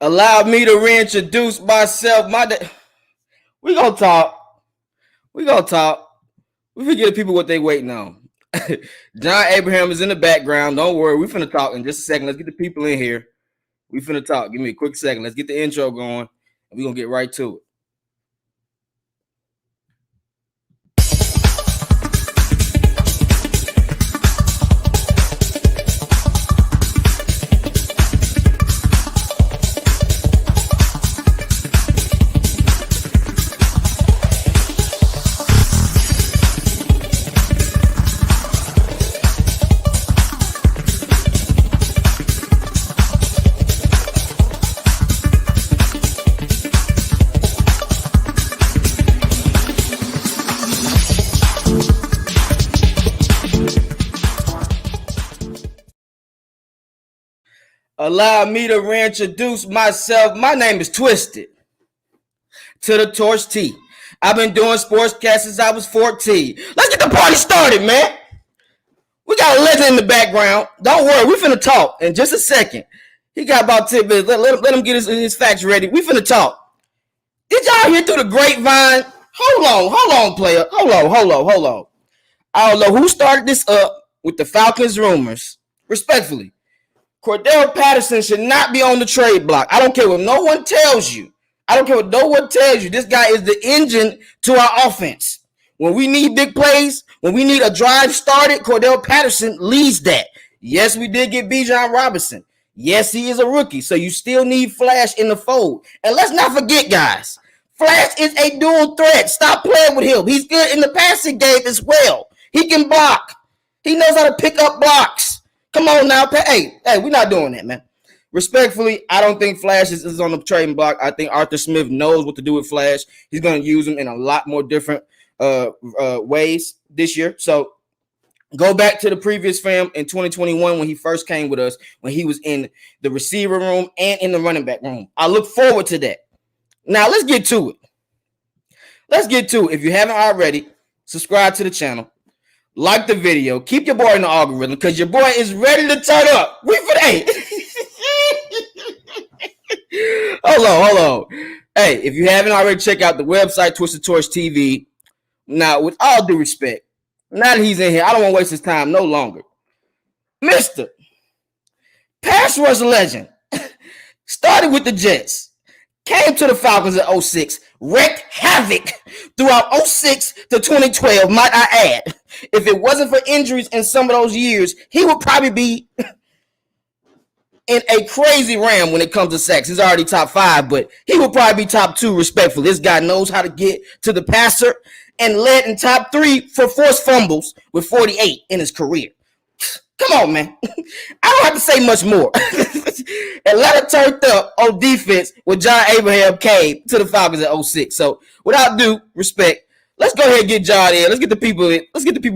Allow me to reintroduce myself. We gonna talk. We gonna talk. We forget the people what they waiting on. John Abraham is in the background. Don't worry. We finna talk in just a second. Let's get the people in here. We finna talk. Give me a quick second. Let's get the intro going. And we gonna get right to it. Allow me to reintroduce myself. My name is Twisted to the Torch T. I've been doing sportscast since I was 14. Let's get the party started, man. We got a legend in the background. Don't worry, we finna talk in just a second. He got about 10 minutes. Let him get his facts ready. We finna talk. Did y'all hear through the grapevine? Hold on, player. Hold on. I don't know who started this up with the Falcons rumors. Respectfully. Cordell Patterson should not be on the trade block. I don't care what no one tells you. This guy is the engine to our offense. When we need big plays, when we need a drive started, Cordell Patterson leads that. Yes, we did get Bijan Robinson. Yes, he is a rookie, so you still need Flash in the fold. And let's not forget, guys, Flash is a dual threat. Stop playing with him. He's good in the passing game as well. He can block. He knows how to pick up blocks. Come on now. Hey, we're not doing that, man. Respectfully, I don't think Flash is on the trading block. I think Arthur Smith knows what to do with Flash. He's going to use him in a lot more different ways this year. So go back to the previous film in 2021 when he first came with us, when he was in the receiver room and in the running back room. I look forward to that. Now, let's get to it. If you haven't already, subscribe to the channel. Like the video. Keep your boy in the algorithm because your boy is ready to turn up. Hold on. Hey, if you haven't already, check out the website, Twisted Torch TV. Now, with all due respect, now that he's in here, I don't want to waste his time no longer. Mr. Pass rush legend. Started with the Jets. Came to the Falcons in 06, wreaked havoc throughout 06 to 2012, might I add. If it wasn't for injuries in some of those years, he would probably be in a crazy ram when it comes to sacks. He's already top 5, but he would probably be top 2 respectfully. This guy knows how to get to the passer and led in top 3 for forced fumbles with 48 in his career. Come on, man. I don't have to say much more. Atlanta turned up on defense when John Abraham came to the Falcons at 06. So, without due respect, let's go ahead and get John in. Let's get the people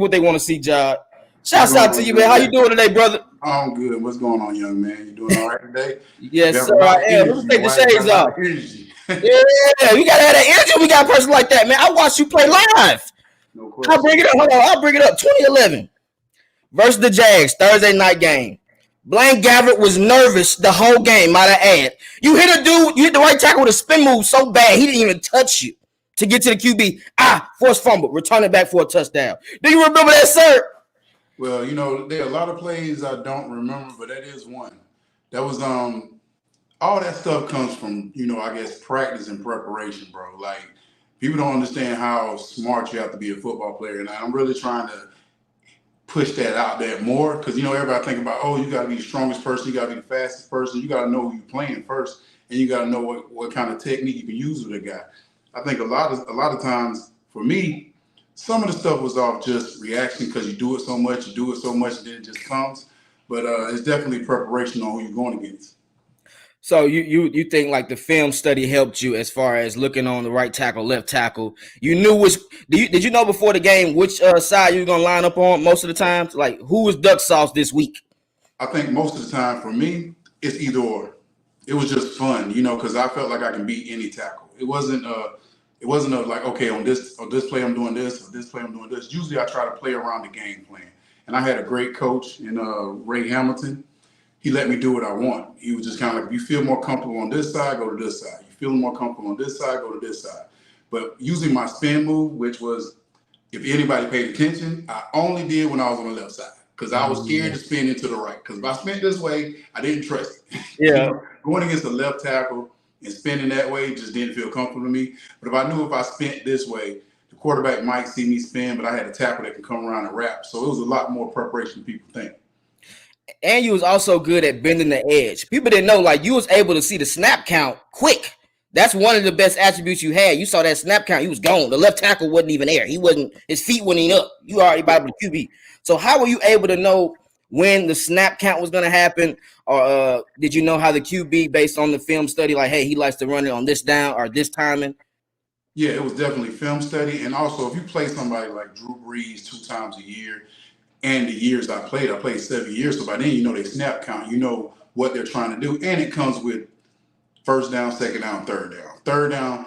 what they want to see, John. Shouts out to you, man. How you doing today, brother? I'm good. What's going on, young man? You doing all right today? Yes, sir, I am. Let's take the shades off. Yeah, we got to have that energy. We got a person like that, man. I watched you play live. No question. I'll bring it up. Hold on. I'll bring it up. 2011 versus the Jags, Thursday night game. Blaine Gabbert was nervous the whole game, might I add. You hit the right tackle with a spin move so bad, he didn't even touch you to get to the QB. Forced fumble, return it back for a touchdown. Do you remember that, sir? Well, there are a lot of plays I don't remember, but that is one. That was, all that stuff comes from, I guess, practice and preparation, bro. Like, people don't understand how smart you have to be a football player. And I'm really trying to push that out there more because everybody think about, you got to be the strongest person, you got to be the fastest person, you got to know who you're playing first, and you got to know what kind of technique you can use with a guy. I think a lot of times for me, some of the stuff was off just reaction because you do it so much, and then it just comes. But it's definitely preparation on who you're going against. So you think like the film study helped you as far as looking on the right tackle, left tackle? You knew which. Did you know before the game which side you were gonna line up on most of the times? Like who was duck sauce this week? I think most of the time for me it's either or. It was just fun, because I felt like I can beat any tackle. It wasn't like okay on this play I'm doing this or this play I'm doing this. Usually I try to play around the game plan, and I had a great coach in Ray Hamilton. he let me do what I want. He was just kind of like, if you feel more comfortable on this side, go to this side. You feel more comfortable on this side, go to this side. But using my spin move, which was, if anybody paid attention, I only did when I was on the left side because I was scared to spin into the right. Because if I spent this way, I didn't trust it. Yeah. Going against the left tackle and spinning that way just didn't feel comfortable to me. But if I knew if I spent this way, the quarterback might see me spin, but I had a tackle that can come around and wrap. So it was a lot more preparation than people think. And you was also good at bending the edge. People didn't know, like, you was able to see the snap count quick. That's one of the best attributes you had. You saw that snap count, he was gone. The left tackle wasn't even there. His feet wasn't even up. You already about the QB. So how were you able to know when the snap count was going to happen? Or did you know how the QB, based on the film study, like, hey, he likes to run it on this down or this timing? Yeah, it was definitely film study. And also, if you play somebody like Drew Brees 2 times a year, and the years I played 7 years. So by then, you know their snap count. You know what they're trying to do. And it comes with first down, second down, third down. Third down,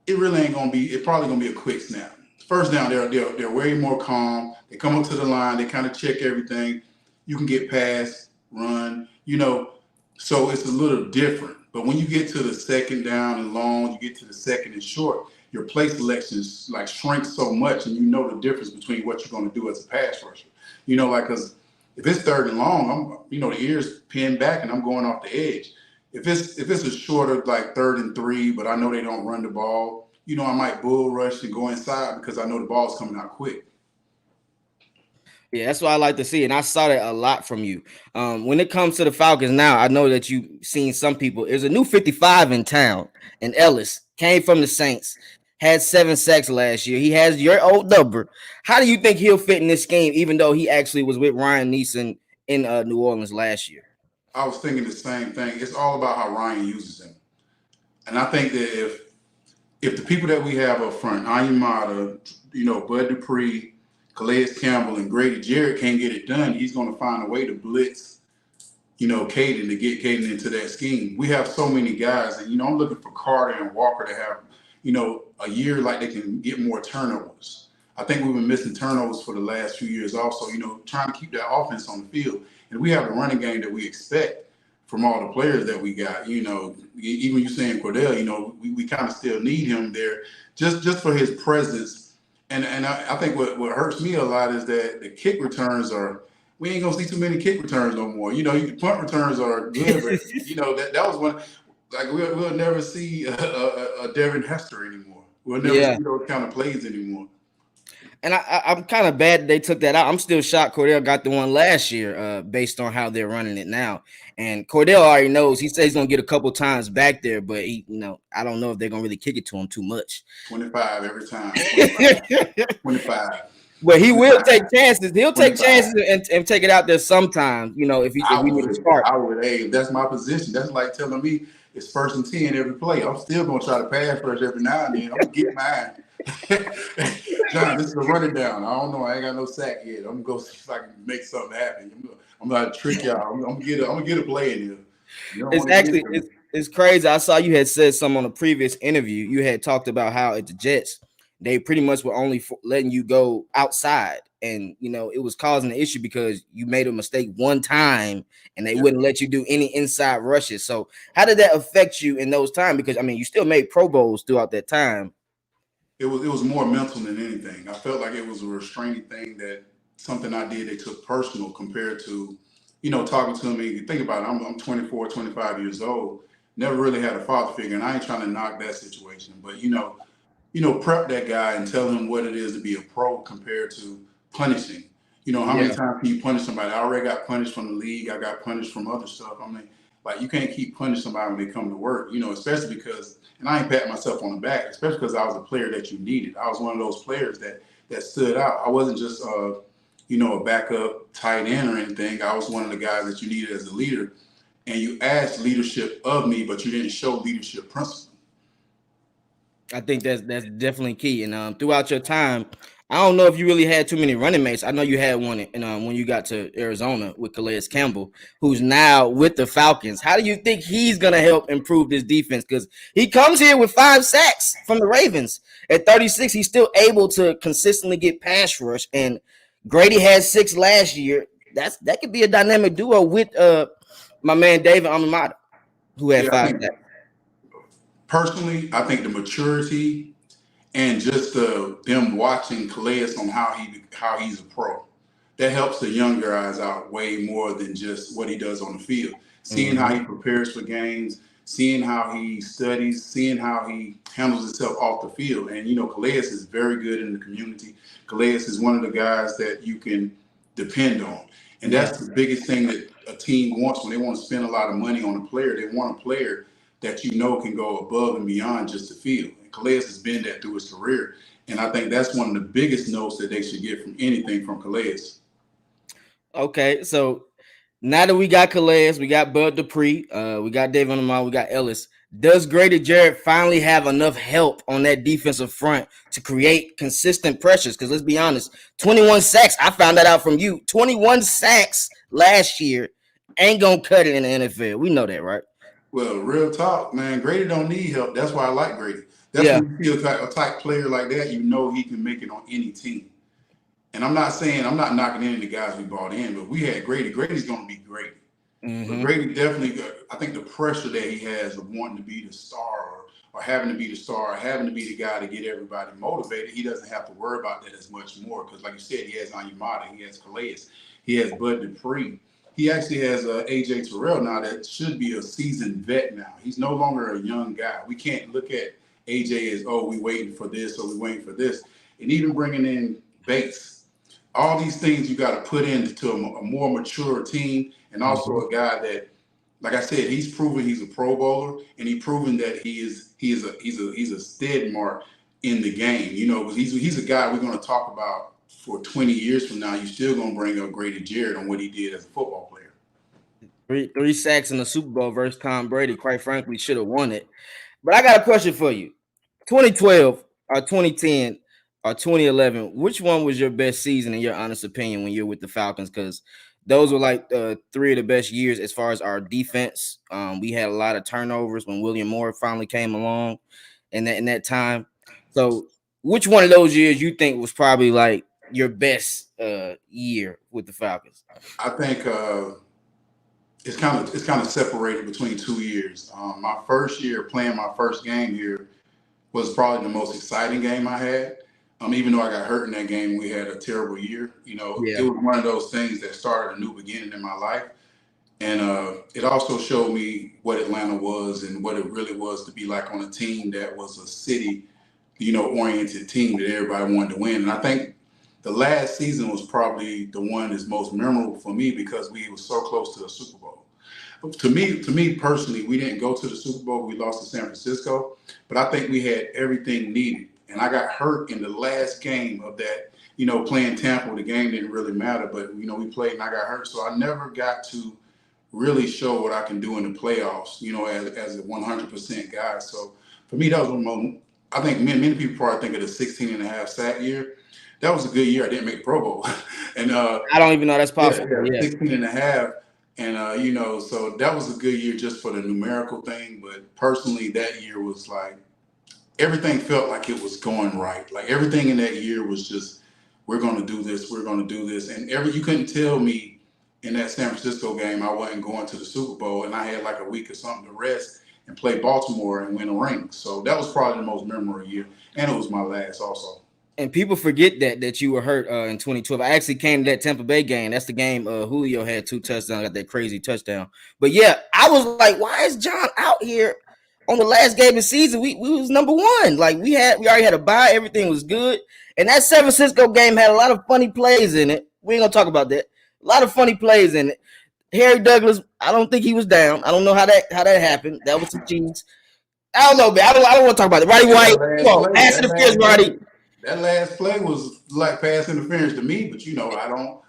it really ain't going to be – it's probably going to be a quick snap. First down, they're way more calm. They come up to the line. They kind of check everything. You can get past, run, you know. So it's a little different. But when you get to the second down and long, you get to the second and short, your play selections like shrink so much, and you know the difference between what you're going to do as a pass rusher. You know, like, because if it's third and long, the ear's pinned back and I'm going off the edge. If it's a shorter, like 3rd and 3, but I know they don't run the ball, I might bull rush and go inside because I know the ball's coming out quick. Yeah, that's what I like to see, and I saw that a lot from you. When it comes to the Falcons now, I know that you've seen some people. There's a new 55 in town, and Ellis came from the Saints, had 7 sacks last year. He has your old number. How do you think he'll fit in this scheme, even though he actually was with Ryan Neeson in New Orleans last year? I was thinking the same thing. It's all about how Ryan uses him. And I think that if the people that we have up front, Ayamada, Bud Dupree, Calais Campbell, and Grady Jarrett can't get it done, he's going to find a way to blitz, Caden, to get Caden into that scheme. We have so many guys, and, I'm looking for Carter and Walker to have, a year like they can get more turnovers. I think we've been missing turnovers for the last few years also, trying to keep that offense on the field. And we have the running game that we expect from all the players that we got. Even you saying Cordell, we kind of still need him there just for his presence. And I think what hurts me a lot is that the kick returns we ain't gonna see too many kick returns no more. Punt returns are good, but that was one. Like we'll never see a Devin Hester anymore. We'll never see those kind of plays anymore. And I'm kind of bad they took that out. I'm still shocked Cordell got the one last year based on how they're running it now. And Cordell already knows. He says he's going to get a couple times back there, but I don't know if they're going to really kick it to him too much. 25 every time. 25. But he will take chances. He'll take chances and take it out there sometimes, if we need to start. I would, that's my position. That's like telling me it's 1st and 10 every play. I'm still going to try to pass rush every now and then. I'm going to get mine. John, this is a running down. I don't know. I ain't got no sack yet. I'm gonna go see if I can make something happen. I'm gonna trick y'all. I'm gonna get a play in here. It's crazy. I saw you had said something on a previous interview. You had talked about how at the Jets they pretty much were only letting you go outside, and it was causing an issue because you made a mistake one time and they wouldn't let you do any inside rushes. So how did that affect you in those times? Because you still made Pro Bowls throughout that time. It was more mental than anything. I felt like it was a restraining thing, that something I did they took personal compared to, talking to me. Think about it. I'm 24, 25 years old. Never really had a father figure, and I ain't trying to knock that situation. But prep that guy and tell him what it is to be a pro compared to punishing. How many times can you punish somebody? I already got punished from the league. I got punished from other stuff. You can't keep punishing somebody when they come to work. Especially because. And I ain't patting myself on the back, especially because I was a player that you needed. I was one of those players that stood out. I wasn't just, a backup tight end or anything. I was one of the guys that you needed as a leader. And you asked leadership of me, but you didn't show leadership principle. I think that's definitely key. And throughout your time, I don't know if you really had too many running mates. I know you had one when you got to Arizona with Calais Campbell, who's now with the Falcons. How do you think he's going to help improve this defense? Because he comes here with 5 sacks from the Ravens. At 36, he's still able to consistently get pass rush. And Grady had 6 last year. that could be a dynamic duo with my man David Amamata, who had Yeah, I 5 think sacks. personally, I think the maturity and just them watching Calais on how he's a pro, that helps the younger guys out way more than just what he does on the field. Seeing how Mm-hmm. he prepares for games, seeing how he studies, seeing how he handles himself off the field. And Calais is very good in the community. Calais is one of the guys that you can depend on. And Yeah. that's the biggest thing that a team wants when they want to spend a lot of money on a player. They want a player that can go above and beyond just the field. And Calais has been that through his career. And I think that's one of the biggest notes that they should get from anything from Calais. Okay, so now that we got Calais, we got Bud Dupree, we got David Lamar, we got Ellis. Does Grady Jarrett finally have enough help on that defensive front to create consistent pressures? Because let's be honest, 21 sacks, I found that out from you. 21 sacks last year ain't gonna cut it in the NFL. We know that, right? Well, real talk, man. Grady don't need help. That's why I like Grady. That's Yeah. when you feel a type player like that, he can make it on any team. And I'm not knocking any of the guys we brought in, but we had Grady. Grady's going to be Grady. But Mm-hmm. Grady definitely, I think the pressure that he has of wanting to be the star or having to be the star or having to be the guy to get everybody motivated, he doesn't have to worry about that as much more. Because like you said, he has Anyamata, he has Calais, he has Bud Dupree. He actually has AJ Terrell now that should be a seasoned vet now. He's no longer a young guy. We can't look at AJ as, oh, we waiting for this or we waiting for this. And even bringing in Bates, all these things you got to put into a more mature team, and also a guy that, like I said, he's proven he's a Pro Bowler, and he's proven that he's a steady mark in the game. He's a guy we're going to talk about for 20 years from now. You're still going to bring up Grady Jarrett on what he did as a football player. Three sacks in the Super Bowl versus Tom Brady. Quite frankly, should have won it. But I got a question for you. 2012 or 2010 or 2011, which one was your best season in your honest opinion when you're with the Falcons? Because those were like three of the best years as far as our defense. We had a lot of turnovers when William Moore finally came along in that time. So which one of those years you think was probably like your best year with the Falcons? I think it's kind of separated between 2 years. My first year playing my first game here was probably the most exciting game I had. Even though I got hurt in that game, we had a terrible year. It Yeah. was one of those things that started a new beginning in my life. And it also showed me what Atlanta was and what it really was to be like on a team that was a city, oriented team that everybody wanted to win. And I think the last season was probably the one that's most memorable for me because we were so close to the Super Bowl. To me personally, we didn't go to the Super Bowl. We lost to San Francisco, but I think we had everything needed. And I got hurt in the last game of that. Playing Tampa, the game didn't really matter, but we played and I got hurt, so I never got to really show what I can do in the playoffs. As a 100% guy. So for me, that was one moment. I think many people probably think of the 16 and a half sack year. That was a good year. I didn't make the Pro Bowl, and I don't even know that's possible. yeah, Yeah. 16 and a half. And, so that was a good year just for the numerical thing. But personally, that year was like, everything felt like it was going right. Like everything in that year was just, we're going to do this, we're going to do this. And you couldn't tell me in that San Francisco game I wasn't going to the Super Bowl, and I had like a week or something to rest and play Baltimore and win a ring. So that was probably the most memorable year. And it was my last also. And people forget that you were hurt in 2012. I actually came to that Tampa Bay game. That's the game Julio had 2 touchdowns, got that crazy touchdown. But yeah, I was like, why is John out here on the last game of the season? We was number one. Like we already had a bye. Everything was good. And that San Francisco game had a lot of funny plays in it. We ain't gonna talk about that. A lot of funny plays in it. Harry Douglas, I don't think he was down. I don't know how that happened. That was some cheese. I don't know, man. I don't want to talk about it. Roddy White, pass interference, Roddy. That last play was like pass interference to me, but I don't.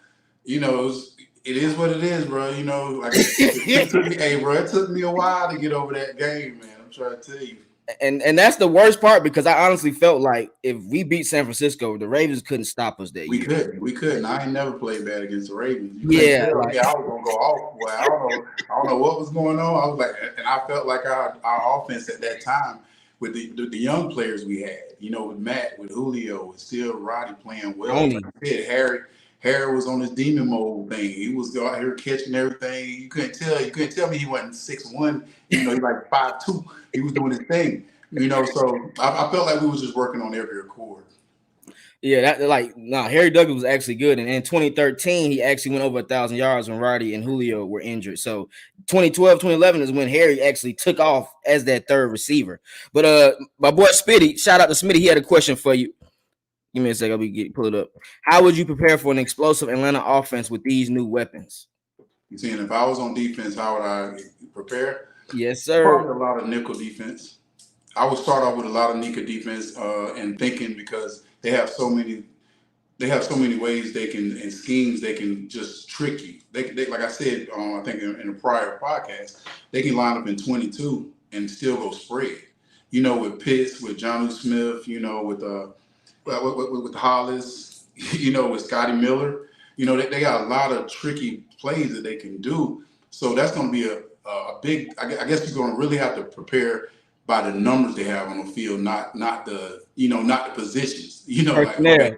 It is what it is, bro. Like it took me, hey, bro. It took me a while to get over that game, man. I'm trying to tell you. And that's the worst part because I honestly felt like if we beat San Francisco, the Ravens couldn't stop us that year. We couldn't. I ain't never played bad against the Ravens. You Yeah, couldn't tell me I was gonna go off. Well, I don't know what was going on. I was like, and I felt like our offense at that time with the young players we had, with Matt, with Julio, with still Roddy playing well. Tony. Like I said, Harry was on his demon mode thing. He was out here catching everything. You couldn't tell me he wasn't 6'1", even though he like 5'2". He was doing his thing. So I felt like we was just working on every accord. Yeah, Harry Douglas was actually good, and in 2013 he actually went over 1,000 yards when Roddy and Julio were injured. So 2012, 2011 is when Harry actually took off as that third receiver. But my boy Spitty, shout out to Smitty, he had a question for you. Give me a second, pull it up. How would you prepare for an explosive Atlanta offense with these new weapons? You saying if I was on defense, how would I prepare? Yes, sir. Probably a lot of nickel defense. I would start off with a lot of nickel defense and thinking because they have so many ways they can and schemes they can just trick you. They like I said, I think in a prior podcast, they can line up in 22 and still go spread. With Pitts, with Jonnu Smith, with Hollis, with Scotty Miller. They got a lot of tricky plays that they can do. So that's going to be a big. I guess you're going to really have to prepare by the numbers they have on the field, not the positions.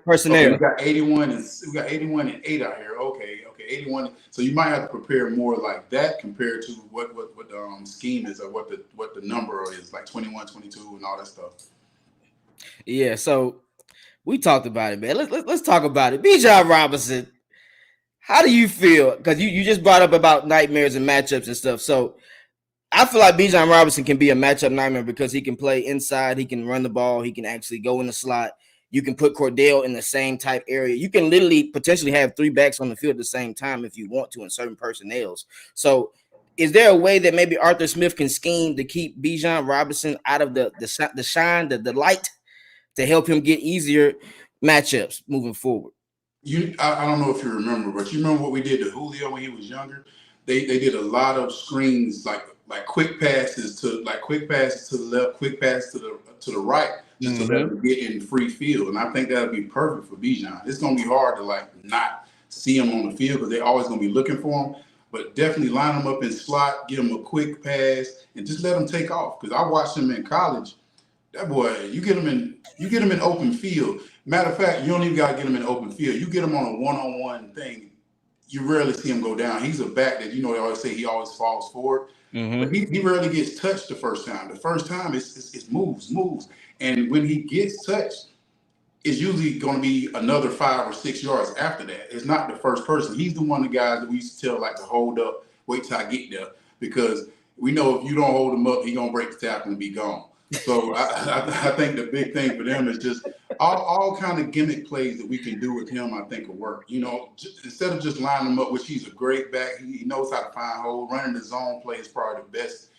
Personnel. We got 81 and 8 out here. Okay, 81. So you might have to prepare more like that compared to what the scheme is or what the number is, like 21, 22, and all that stuff. Yeah. So we talked about it, man. Let's talk about it. Bijan Robinson, how do you feel? Because you just brought up about nightmares and matchups and stuff. So I feel like Bijan Robinson can be a matchup nightmare because he can play inside, he can run the ball, he can actually go in the slot. You can put Cordell in the same type area. You can literally potentially have 3 backs on the field at the same time if you want to in certain personnels. So is there a way that maybe Arthur Smith can scheme to keep Bijan Robinson out of the shine, the light, to help him get easier matchups moving forward? I don't know if you remember, but you remember what we did to Julio when he was younger? They did a lot of screens, like quick passes to the left, quick pass to the right, just to let him get in free field. And I think that'd be perfect for Bijan. It's gonna be hard to not see him on the field because they're always gonna be looking for him. But definitely line him up in slot, get him a quick pass, and just let him take off. Because I watched him in college. That boy, you get him in open field. Matter of fact, you don't even gotta get him in open field. You get him on a one-on-one thing, you rarely see him go down. He's a back that they always say he always falls forward. But he rarely gets touched the first time. The first time it's moves. And when he gets touched, it's usually going to be another 5 or 6 yards after that. It's not the first person. He's the one of the guys that we used to tell to hold up, wait till I get there. Because we know if you don't hold him up, he's going to break the tackle and be gone. So I think the big thing for them is just all kind of gimmick plays that we can do with him. I think will work. Instead of just lining him up, which he's a great back, he knows how to find holes. Running the zone play is probably the best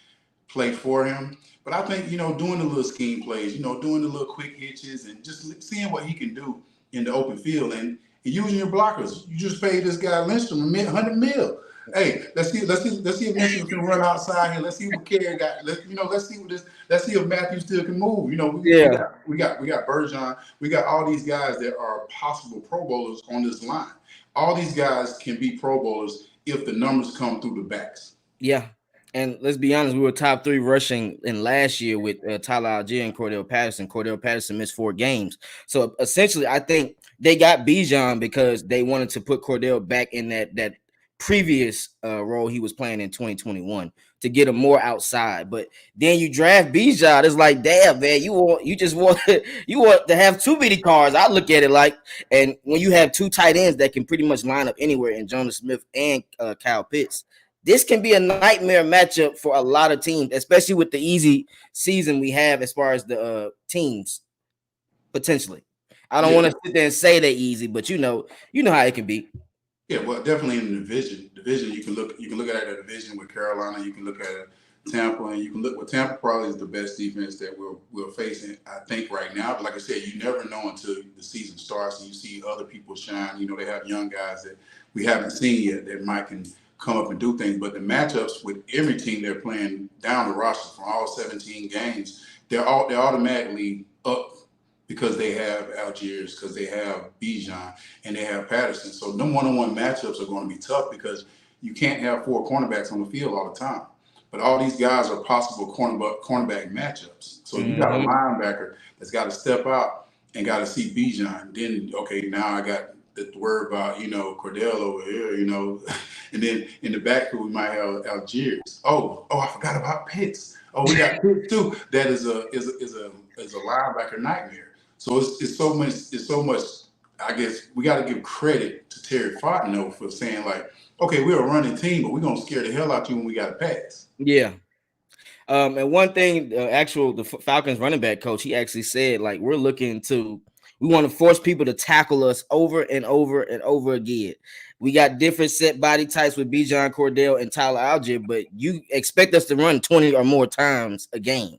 play for him. But I think doing the little scheme plays, doing the little quick hitches and just seeing what he can do in the open field and using your blockers. You just paid this guy Lindstrom $100 million. Hey, let's see if Lindstrom can run outside here. Let's see what Carey got. Let's see if Matthew still can move. We got Bijan. We got all these guys that are possible Pro Bowlers on this line. All these guys can be Pro Bowlers if the numbers come through the backs. Yeah. And let's be honest, we were top 3 rushing in last year with Tyler Algier and Cordell Patterson. Cordell Patterson missed 4 games. So essentially, I think they got Bijan because they wanted to put Cordell back in that previous role he was playing in 2021 to get him more outside. But then you draft Bijan, it's like, damn, man, you want to have too many cards. I look at it like, and when you have 2 tight ends that can pretty much line up anywhere in Jonas Smith and Kyle Pitts, this can be a nightmare matchup for a lot of teams, especially with the easy season we have as far as the teams potentially. I don't want to sit there and say they're easy, but you know how it can be. Yeah, well, definitely in the division. You can look at a division with Carolina. You can look at Tampa, and you can look with Tampa. Probably is the best defense that we're facing, I think, right now. But like I said, you never know until the season starts and you see other people shine. They have young guys that we haven't seen yet that might can come up and do things. But the matchups with every team they're playing down the roster from all 17 games, they're automatically up. Because they have Algiers, because they have Bijan, and they have Patterson. So them one-on-one matchups are going to be tough because you can't have 4 cornerbacks on the field all the time. But all these guys are possible cornerback matchups. So you got a linebacker that's got to step out and got to see Bijan. Then, okay, now I got to worry about, Cordell over here, and then in the backfield we might have Algiers. I forgot about Pitts. Oh, we got Pitts too. That is a linebacker nightmare. So it's so much. It's so much. I guess we got to give credit to Terry Fontenot for saying like, okay, we're a running team, but we're gonna scare the hell out you when we got to pass. Yeah. And one thing, the Falcons running back coach, he actually said, like, we want to force people to tackle us over and over and over again. We got different set body types with Bijan Cordell and Tyler Algier, but you expect us to run 20 or more times a game.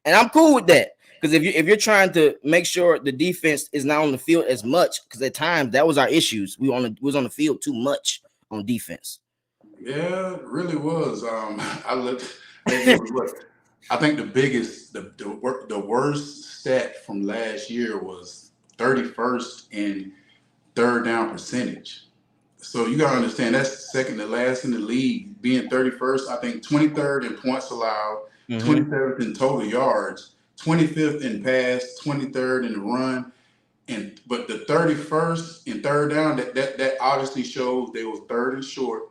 And I'm cool with that. Because if you're trying to make sure the defense is not on the field as much, because at times that was our issues. We was on the field too much on defense. Yeah, it really was. I looked. I think the worst stat from last year was 31st in third down percentage. So you gotta understand that's second to last in the league, being 31st. I think 23rd in points allowed, 23rd in total yards, 25th in pass, 23rd in the run, but the 31st in third down that obviously shows they was third and short.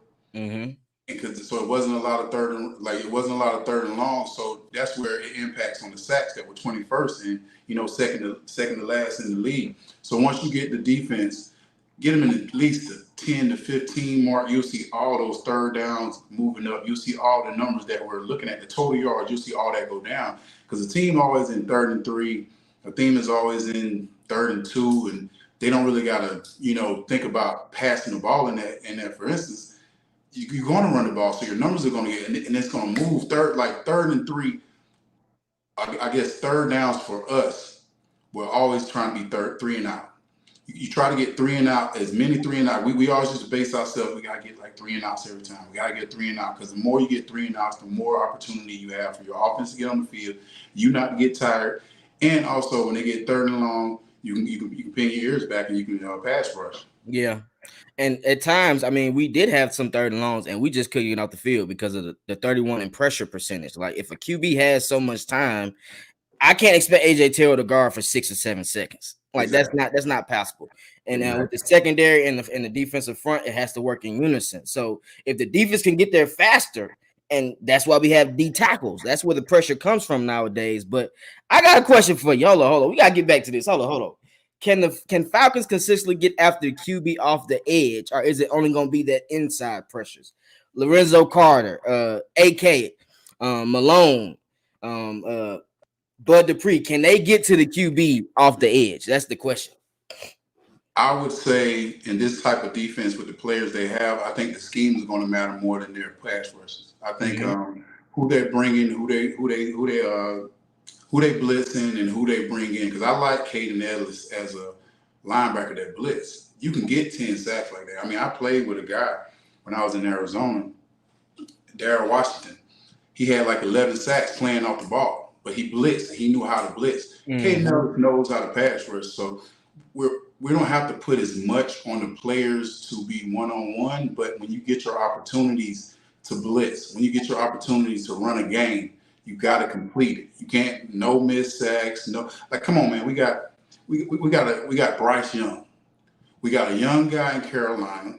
So it wasn't a lot of third and long. So that's where it impacts on the sacks that were 21st and second to last in the league. So once you get the defense, get them in at least the 10 to 15 mark, you'll see all those third downs moving up. You'll see all the numbers that we're looking at, the total yards. You'll see all that go down because the team always in 3rd and 3. The team is always in 3rd and 2, and they don't really gotta think about passing the ball in that. For instance, you're going to run the ball, so your numbers are going to get, and it's going to move 3rd and 3. I guess third downs for us, we're always trying to be 3 and out. You try to get 3 and out, as many 3 and out. We always just base ourselves, we got to get like 3 and outs every time. We got to get 3 and out because the more you get 3 and outs, the more opportunity you have for your offense to get on the field, you not to get tired, and also when they get 3rd and long, you can pin your ears back and you can pass rush. Yeah. And at times, I mean, we did have some 3rd and longs, and we just couldn't get off the field because of the 31 in pressure percentage. Like, if a QB has so much time, I can't expect AJ Terrell to guard for 6 or 7 seconds. Like, exactly. That's not possible. And with the secondary and the defensive front, it has to work in unison. So if the defense can get there faster, and that's why we have D tackles. That's where the pressure comes from nowadays. But I got a question for you. Hold on. We gotta get back to this. Hold on. Can Falcons consistently get after QB off the edge, or is it only going to be that inside pressures? Lorenzo Carter, AK, Malone, Bud Dupree, can they get to the QB off the edge? That's the question. I would say in this type of defense with the players they have, I think the scheme is going to matter more than their pass rushes. I think who they're bringing, who they blitzing and who they bring in. Because I like Caden Ellis as a linebacker that blitz. You can get 10 sacks like that. I mean, I played with a guy when I was in Arizona, Darryl Washington. He had like 11 sacks playing off the ball, but he blitzed. He knew how to blitz. Caden Ellis knows how to pass rush. So we don't have to put as much on the players to be one-on-one, but when you get your opportunities to blitz, when you get your opportunities to run a game, you got to complete it. You can't no miss sacks. No, like come on, man. We got Bryce Young. We got a young guy in Carolina.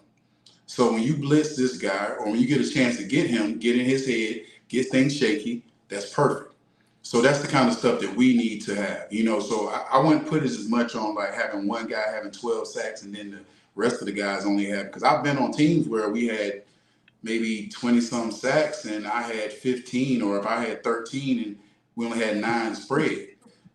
So when you blitz this guy, or when you get a chance to get him, get in his head, get things shaky, that's perfect. So that's the kind of stuff that we need to have. So I wouldn't put it as much on like having one guy having 12 sacks and then the rest of the guys only have, because I've been on teams where we had maybe 20-some sacks and I had 15, or if I had 13 and we only had 9 spread.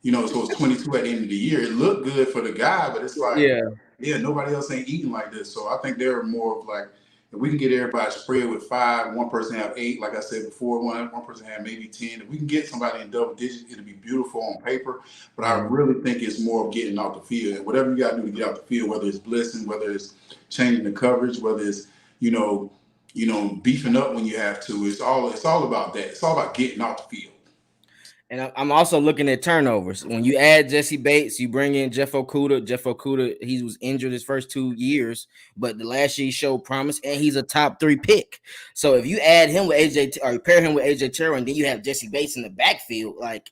So it's 22 at the end of the year. It looked good for the guy, but it's like, yeah, nobody else ain't eating like this. So I think they're more of like, if we can get everybody spread with 5, one person have 8, like I said before, one person have maybe 10. If we can get somebody in double digits, it'll be beautiful on paper. But I really think it's more of getting out the field. And whatever you got to do to get out the field, whether it's blitzing, whether it's changing the coverage, whether it's, beefing up when you have to, it's all about that. It's all about getting out the field. And I'm also looking at turnovers. When you add Jesse Bates, you bring in Jeff Okudah. Jeff Okudah, he was injured his first 2 years, but the last year he showed promise, and he's a top 3 pick. So if you add him with AJ, or you pair him with AJ Terrell, and then you have Jesse Bates in the backfield, like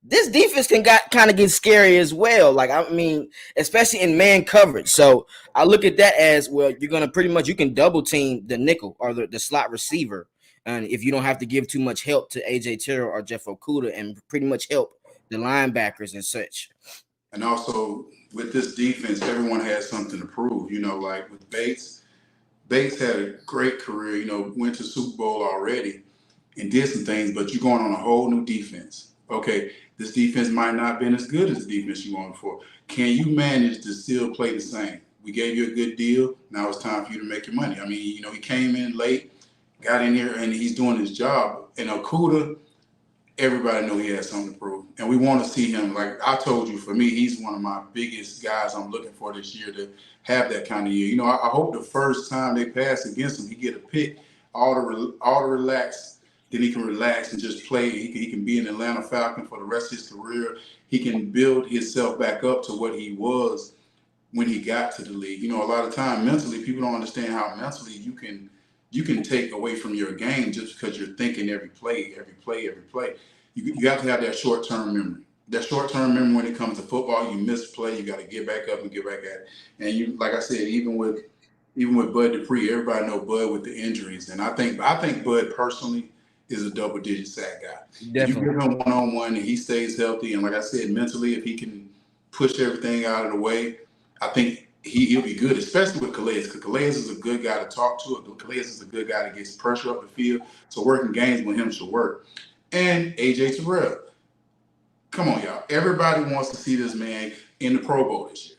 this defense can kind of get scary as well. Like, I mean, especially in man coverage. So I look at that as, well, you're gonna pretty much, you can double team the nickel or the slot receiver, and if you don't have to give too much help to AJ Terrell or Jeff Okudah, and pretty much help the linebackers and such. And also with this defense, everyone has something to prove. You know, like with Bates, Bates had a great career. You know, went to Super Bowl already and did some things, but you're going on a whole new defense. Okay, this defense might not have been as good as the defense you're going for. Can you manage to still play the same? We gave you a good deal. Now it's time for you to make your money. I mean, you know, he came in late, got in here, and he's doing his job. And Okuda, everybody know he has something to prove. And we want to see him. Like I told you, for me, he's one of my biggest guys I'm looking for this year to have that kind of year. You know, I hope the first time they pass against him, he get a pick, all to relax. Then he can relax and just play. He can be an Atlanta Falcon for the rest of his career. He can build himself back up to what he was when he got to the league. You know, a lot of time mentally, people don't understand how mentally you can take away from your game just because you're thinking every play. You have to have that short-term memory. That short-term memory when it comes to football, you miss play, you got to get back up and get back at it. And you, like I said, even with Bud Dupree, everybody know Bud with the injuries, and I think Bud personally is a double-digit sack guy. Definitely. If you give him one-on-one and he stays healthy, and like I said, mentally, if he can push everything out of the way, I think he'll be good, especially with Calais, because Calais is a good guy to talk to. Calais is a good guy that gets pressure up the field, so working games with him should work. And AJ Terrell. Come on, y'all. Everybody wants to see this man in the Pro Bowl this year.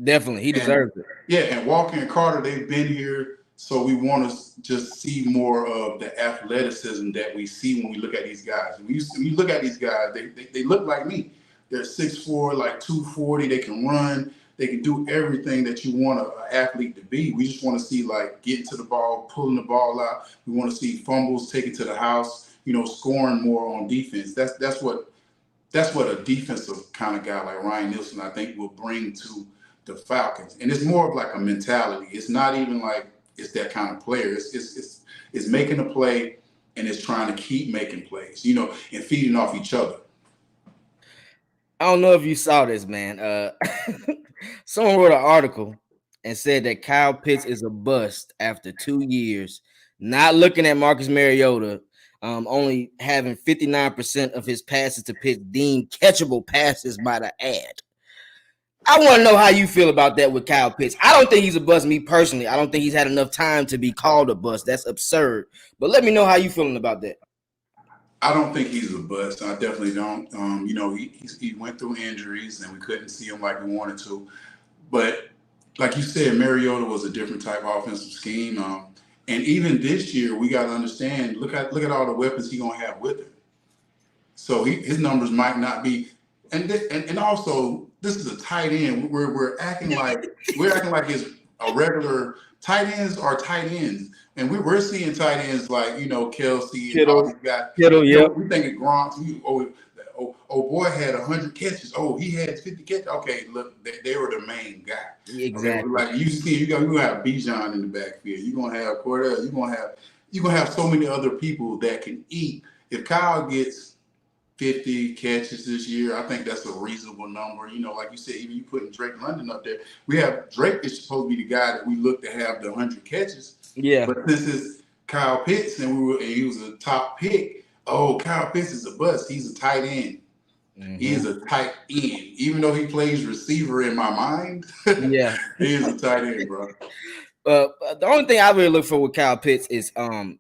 Definitely. He deserves it. Yeah, and Walker and Carter, they've been here, so we want to just see more of the athleticism that we see when we look at these guys. When you look at these guys, they look like me. They're 6'4", like 240. They can run. They can do everything that you want an athlete to be. We just want to see, like, getting to the ball, pulling the ball out. We want to see fumbles, take it to the house, you know, scoring more on defense. That's what a defensive kind of guy like Ryan Nielsen, I think, will bring to the Falcons. And it's more of like a mentality. It's not even like it's that kind of player. It's making a play, and it's trying to keep making plays, you know, and feeding off each other. I don't know if you saw this, man. Someone wrote an article and said that Kyle Pitts is a bust after 2 years, not looking at Marcus Mariota, only having 59% of his passes to Pitts deemed catchable passes by the ad. I want to know how you feel about that with Kyle Pitts. I don't think he's a bust, me personally. I don't think he's had enough time to be called a bust. That's absurd. But let me know how you feeling about that. I don't think he's a bust. I definitely don't. You know, he went through injuries, and we couldn't see him like we wanted to. But like you said, Mariota was a different type of offensive scheme. And even this year, we got to understand. Look at all the weapons he's gonna have with him. So his numbers might not be. And also, this is a tight end. We're acting like it's a regular tight ends are tight ends. And we're seeing tight ends like, you know, Kelsey and all these guys. Kittle, yeah. We think of Gronk. Oh, boy had 100 catches. Oh, he had 50 catches. Okay, look, they were the main guy. Exactly. Okay, like you see, you're gonna have Bijan in the backfield. You're gonna have Cordell. You're gonna have so many other people that can eat. If Kyle gets 50 catches this year, I think that's a reasonable number. You know, like you said, even you putting Drake London up there. We have Drake is supposed to be the guy that we look to have the 100 catches. Yeah. But this is Kyle Pitts, and he was a top pick. Oh, Kyle Pitts is a bust. He's a tight end. Mm-hmm. He is a tight end. Even though he plays receiver in my mind, yeah, he is a tight end, bro. The only thing I really look for with Kyle Pitts is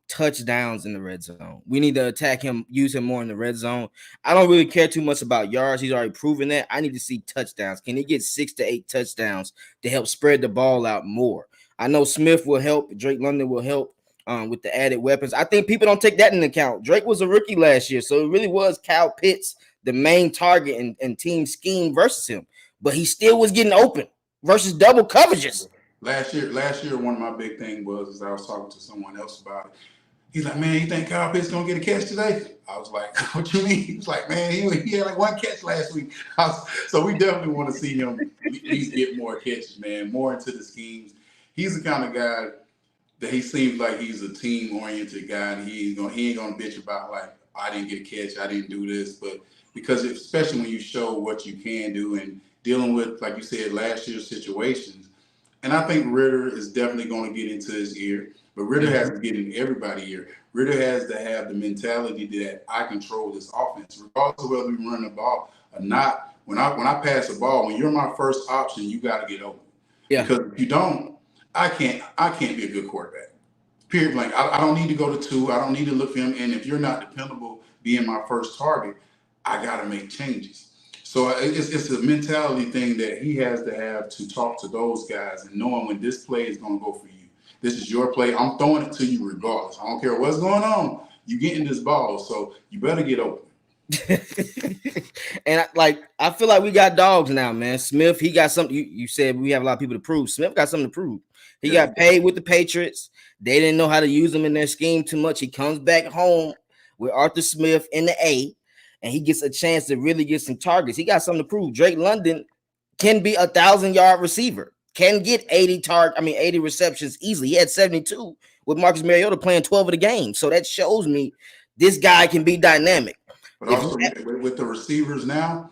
touchdowns in the red zone. We need to attack him, use him more in the red zone. I don't really care too much about yards. He's already proven that. I need to see touchdowns. Can he get 6 to 8 touchdowns to help spread the ball out more? I know Smith will help. Drake London will help with the added weapons. I think people don't take that into account. Drake was a rookie last year, so it really was Kyle Pitts, the main target and team scheme versus him. But he still was getting open versus double coverages. Last year, one of my big things was I was talking to someone else about it. He's like, man, you think Kyle Pitts gonna get a catch today? I was like, what you mean? He was like, man, he had like 1 catch last week. So we definitely want to see him at least get more catches, man, more into the schemes. He's the kind of guy that he seems like he's a team-oriented guy, and he ain't gonna bitch about like, I didn't get a catch, I didn't do this, but because especially when you show what you can do and dealing with, like you said, last year's situations. And I think Ritter is definitely going to get into his ear, but Ritter has to get in everybody's ear. Ritter has to have the mentality that I control this offense, regardless of whether we run the ball or not. When I pass the ball, when you're my first option, you got to get open. Yeah. Because if you don't, I can't be a good quarterback. Period blank. I don't need to go to two. I don't need to look for him. And if you're not dependable being my first target, I got to make changes. So it's a mentality thing that he has to have to talk to those guys and knowing when this play is going to go for you. This is your play. I'm throwing it to you regardless. I don't care what's going on. You getting this ball, so you better get open. And I feel like we got dogs now, man. Smith, he got something. You said we have a lot of people to prove. Smith got something to prove. He got paid with the Patriots. They didn't know how to use him in their scheme too much. He comes back home with Arthur Smith in the A, and he gets a chance to really get some targets. He got something to prove. Drake London can be 1,000-yard receiver, can get 80 receptions easily. He had 72 with Marcus Mariota playing 12 of the game. So that shows me this guy can be dynamic. But also with the receivers now,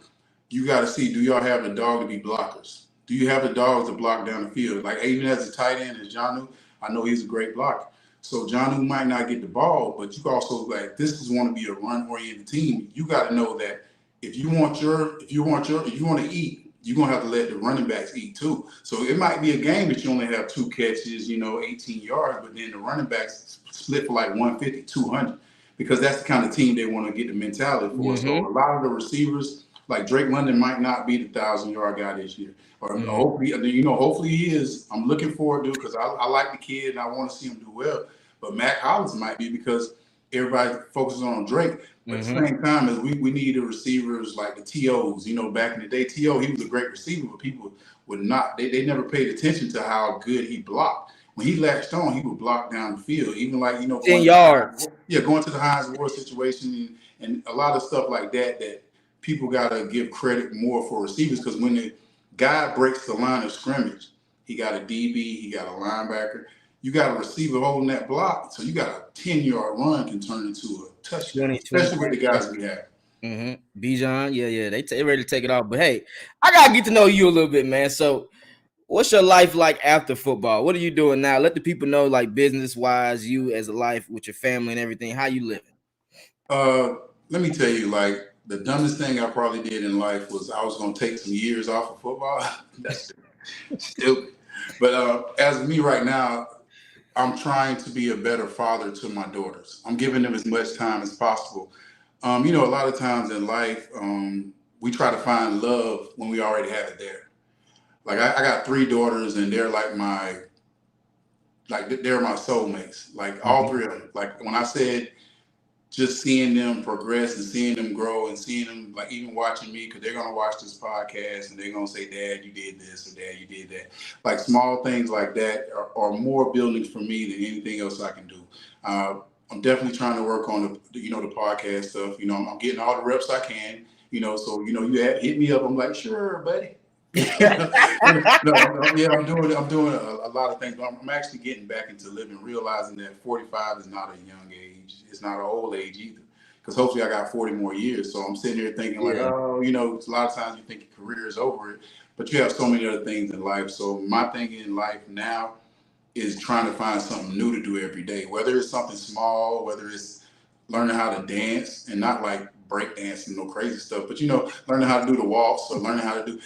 you got to see, do y'all have the dog to be blockers? Do you have the dogs to block down the field? Like even as a tight end, as Jonnu, I know he's a great blocker. So Jonnu might not get the ball, but you also this is want to be a run-oriented team. You got to know that if you want to eat, you're gonna have to let the running backs eat too. So it might be a game that you only have 2 catches, 18 yards, but then the running backs split for like 150, 200. Because that's the kind of team they want to get the mentality for. So a lot of the receivers, like Drake London, might not be the 1,000-yard guy this year, or hopefully he is. I'm looking forward to it because I like the kid and I want to see him do well. But Matt Collins might be because everybody focuses on Drake. But at the same time, as we need the receivers like the TOs. Back in the day, T.O., he was a great receiver, but people would not. They never paid attention to how good he blocked. When he latched on, he would block down the field, even 10 yards. Going to the Hines Ward situation and a lot of stuff like that people got to give credit more for receivers because when the guy breaks the line of scrimmage, he got a DB, he got a linebacker, you got a receiver holding that block, so you got a 10-yard run can turn into a touchdown, especially with the guys we have. Bijan, yeah, they ready to take it off. But hey, I gotta get to know you a little bit, man. So what's your life like after football? What are you doing now? Let the people know, like business-wise, you as a life with your family and everything. How you living? Let me tell you, the dumbest thing I probably did in life was I was going to take some years off of football. That's stupid. But as of me right now, I'm trying to be a better father to my daughters. I'm giving them as much time as possible. A lot of times in life, we try to find love when we already have it there. Like I got 3 daughters and they're they're my soulmates, all 3 of them. Like when I said, just seeing them progress and seeing them grow and seeing them even watching me, because they're going to watch this podcast and they're going to say, Dad, you did this, or Dad, you did that. Small things like that are more buildings for me than anything else I can do. I'm definitely trying to work on the podcast stuff. I'm getting all the reps I can, so, you hit me up. I'm like, sure, buddy. I'm doing a lot of things, but I'm actually getting back into living, realizing that 45 is not a young age. It's not an old age either. Because hopefully I got 40 more years. So I'm sitting here thinking a lot of times you think your career is over, but you have so many other things in life. So my thing in life now is trying to find something new to do every day, whether it's something small, whether it's learning how to dance and not break dancing, no crazy stuff, but learning how to do the waltz or learning how to do,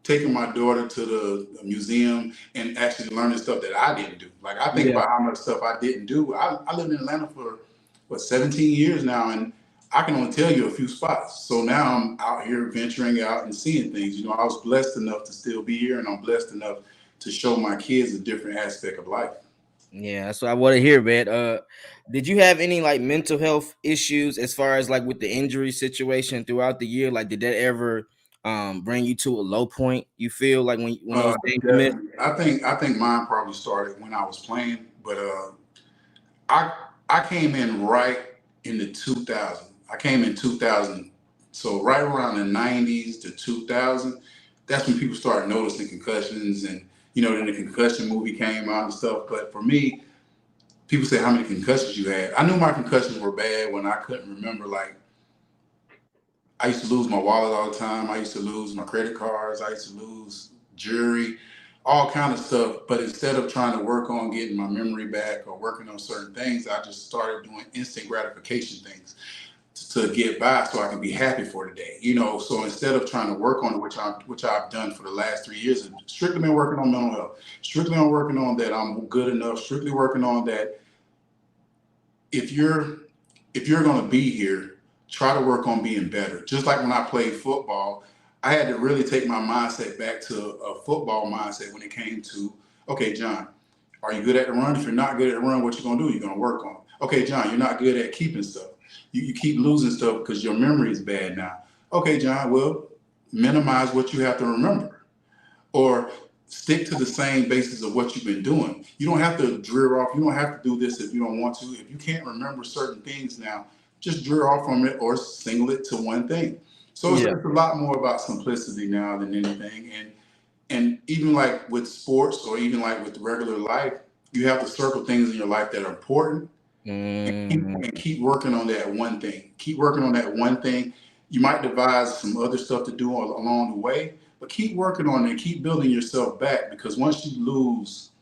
taking my daughter to the museum and actually learning stuff that I didn't do. I think about how much stuff I didn't do. I lived in Atlanta for 17 years now, and I can only tell you a few spots. So now I'm out here venturing out and seeing things. I was blessed enough to still be here, and I'm blessed enough to show my kids a different aspect of life. Yeah, that's what I want to hear, man. Did you have any mental health issues as far as with the injury situation throughout the year? Did that ever bring you to a low point? You feel when those games missed? I think mine probably started when I was playing, but I came in right in the 2000. I came in 2000, so right around the 90s to 2000. That's when people started noticing concussions, and then the concussion movie came out and stuff. But for me, people say, how many concussions you had? I knew my concussions were bad when I couldn't remember I used to lose my wallet all the time. I used to lose my credit cards. I used to lose jewelry, all kind of stuff. But instead of trying to work on getting my memory back or working on certain things, I just started doing instant gratification things to get by so I can be happy for the day. So instead of trying to work on it, which I've done for the last 3 years, and strictly been working on mental health, strictly on working on that I'm good enough, strictly working on that if you're going to be here, try to work on being better. Just like when I played football, I had to really take my mindset back to a football mindset when it came to, okay, John, are you good at the run? If you're not good at the run, what you going to do? You're going to work on it. Okay, John, you're not good at keeping stuff. You keep losing stuff because your memory is bad now. Okay, John, well, minimize what you have to remember. Or stick to the same basis of what you've been doing. You don't have to drill off. You don't have to do this if you don't want to. If you can't remember certain things now, just drill off from it or single it to one thing. So it's a lot more about simplicity now than anything. And even like with sports or even like with regular life, you have to circle things in your life that are important and keep working on that one thing. Keep working on that one thing. You might devise some other stuff to do along the way, but keep working on it and keep building yourself back, because once you lose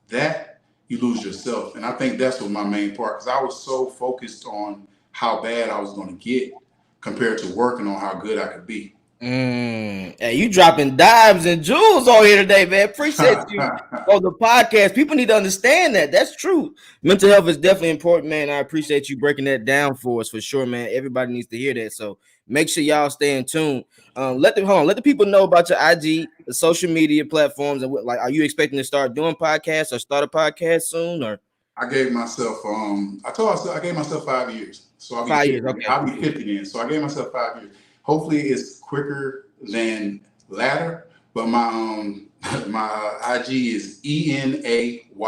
that, you lose yourself. And I think that's what my main part, because I was so focused on how bad I was going to get compared to working on how good I could be. Hey, you dropping dimes and jewels on here today, man. Appreciate you on the podcast. People need to understand that. That's true. Mental health is definitely important, man. I appreciate you breaking that down for us for sure, man. Everybody needs to hear that. So make sure y'all stay in tune. Let the people know about your IG, the social media platforms, and like, are you expecting to start doing podcasts or start a podcast soon? Or I gave myself I gave myself 5 years. So I'll be 5 years. 50. Okay. I'll be 50 then. So I gave myself 5 years. Hopefully it's quicker than latter. But my my IG is ENAYJO.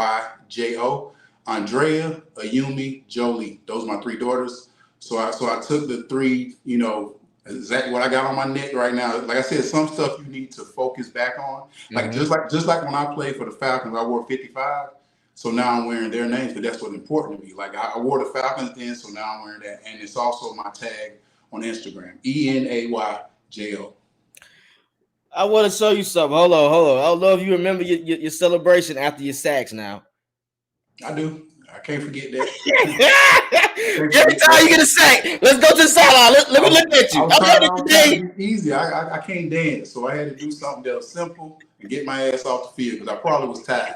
Andrea, Ayumi, Jolie. Those are my three daughters. So I took the three, exactly what I got on my neck right now. Like I said, some stuff you need to focus back on. Like just like when I played for the Falcons, I wore 55. So now I'm wearing their names, but that's what's important to me. Like I wore the Falcons then, so now I'm wearing that. And it's also my tag on Instagram, ENAYJO. I want to show you something. Hold on. I don't know if you remember your celebration after your sacks now. I do. I can't forget that. Every time you get a sack, let's go to the sideline. Let me look at you. I was trying to be easy. I can't dance, so I had to do something that was simple and get my ass off the field because I probably was tired.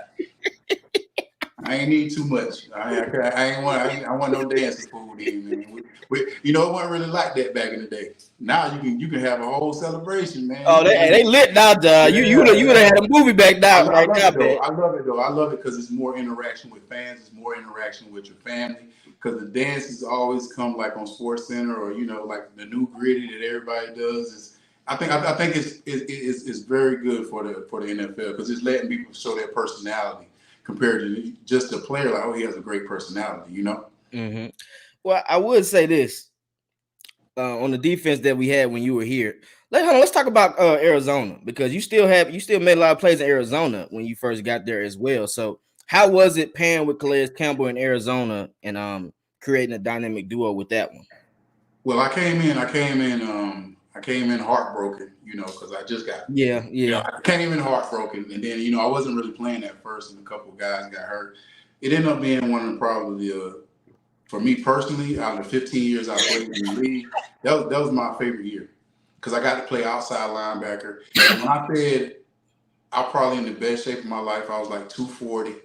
I ain't need too much. I want no dancing fool then, man. It wasn't really like that back in the day. Now you can have a whole celebration, man. Oh, they lit now, John. You would have had a movie back now, right now, man. I love it though. I love it because it's more interaction with fans. It's more interaction with your family. Because the dances always come like on Sports Center or like the new gritty that everybody does. I think it's very good for the NFL because it's letting people show their personality compared to just a player like, oh, he has a great personality, Mm-hmm. Well, I would say this on the defense that we had when you were here. Let's talk about Arizona, because you still made a lot of plays in Arizona when you first got there as well. So how was it pairing with Calais Campbell in Arizona and creating a dynamic duo with that one? Well, I came in heartbroken, because I just got I came in heartbroken, and then I wasn't really playing at first, and a couple of guys got hurt. It ended up being one of the probably for me personally, out of the 15 years I played in the league, that was my favorite year because I got to play outside linebacker. And when I said I'm probably in the best shape of my life, I was like 240.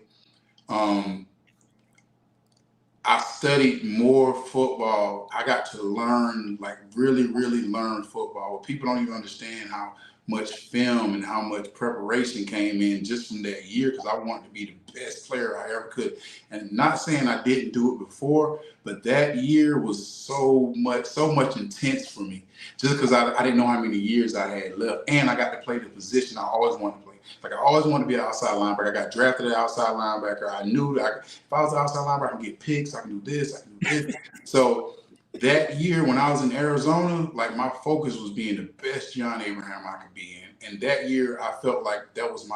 I studied more football. I got to learn, like really, really learn football. People don't even understand how much film and how much preparation came in just from that year because I wanted to be the best player I ever could. And not saying I didn't do it before, but that year was so much intense for me just because I didn't know how many years I had left. And I got to play the position I always wanted to play. Like I always wanted to be an outside linebacker. I got drafted as outside linebacker. I knew that if I was an outside linebacker, I can get picks. I can do this. I can do this. So that year when I was in Arizona, like my focus was being the best John Abraham I could be in. And that year, I felt like that was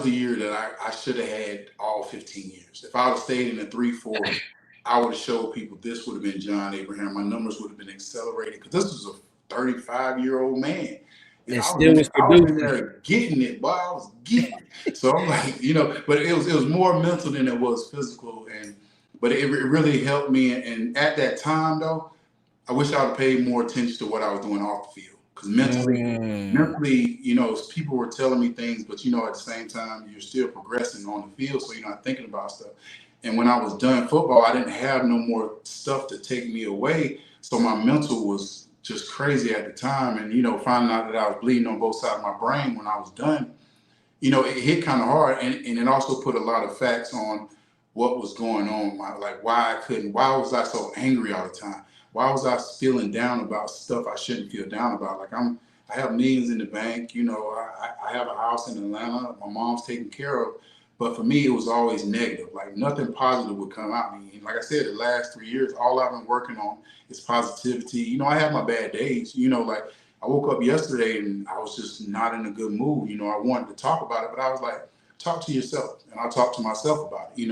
the year that I should have had all 15 years. If I would have stayed in the 3-4, I would have showed people this would have been John Abraham. My numbers would have been accelerated because 35-year-old man. It I still was was in producing. there getting it, boy. I was getting it. So I'm like, but it was more mental than it was physical, but it really helped me. And at that time, though, I wish I would have paid more attention to what I was doing off the field, because mentally, people were telling me things, but at the same time, you're still progressing on the field, so you're not thinking about stuff. And when I was done football, I didn't have no more stuff to take me away, so my mental was just crazy at the time. And finding out that I was bleeding on both sides of my brain when I was done, it hit kind of hard, and it also put a lot of facts on what was going on. Like why was I so angry all the time? Why was I feeling down about stuff I shouldn't feel down about? Like I have millions in the bank, I have a house in Atlanta, my mom's taken care of. But for me, it was always negative. Like nothing positive would come out of me. And like I said, the last 3 years, all I've been working on is positivity. I have my bad days, like I woke up yesterday and I was just not in a good mood. I wanted to talk about it, but I was like, talk to yourself. And I talked to myself about it.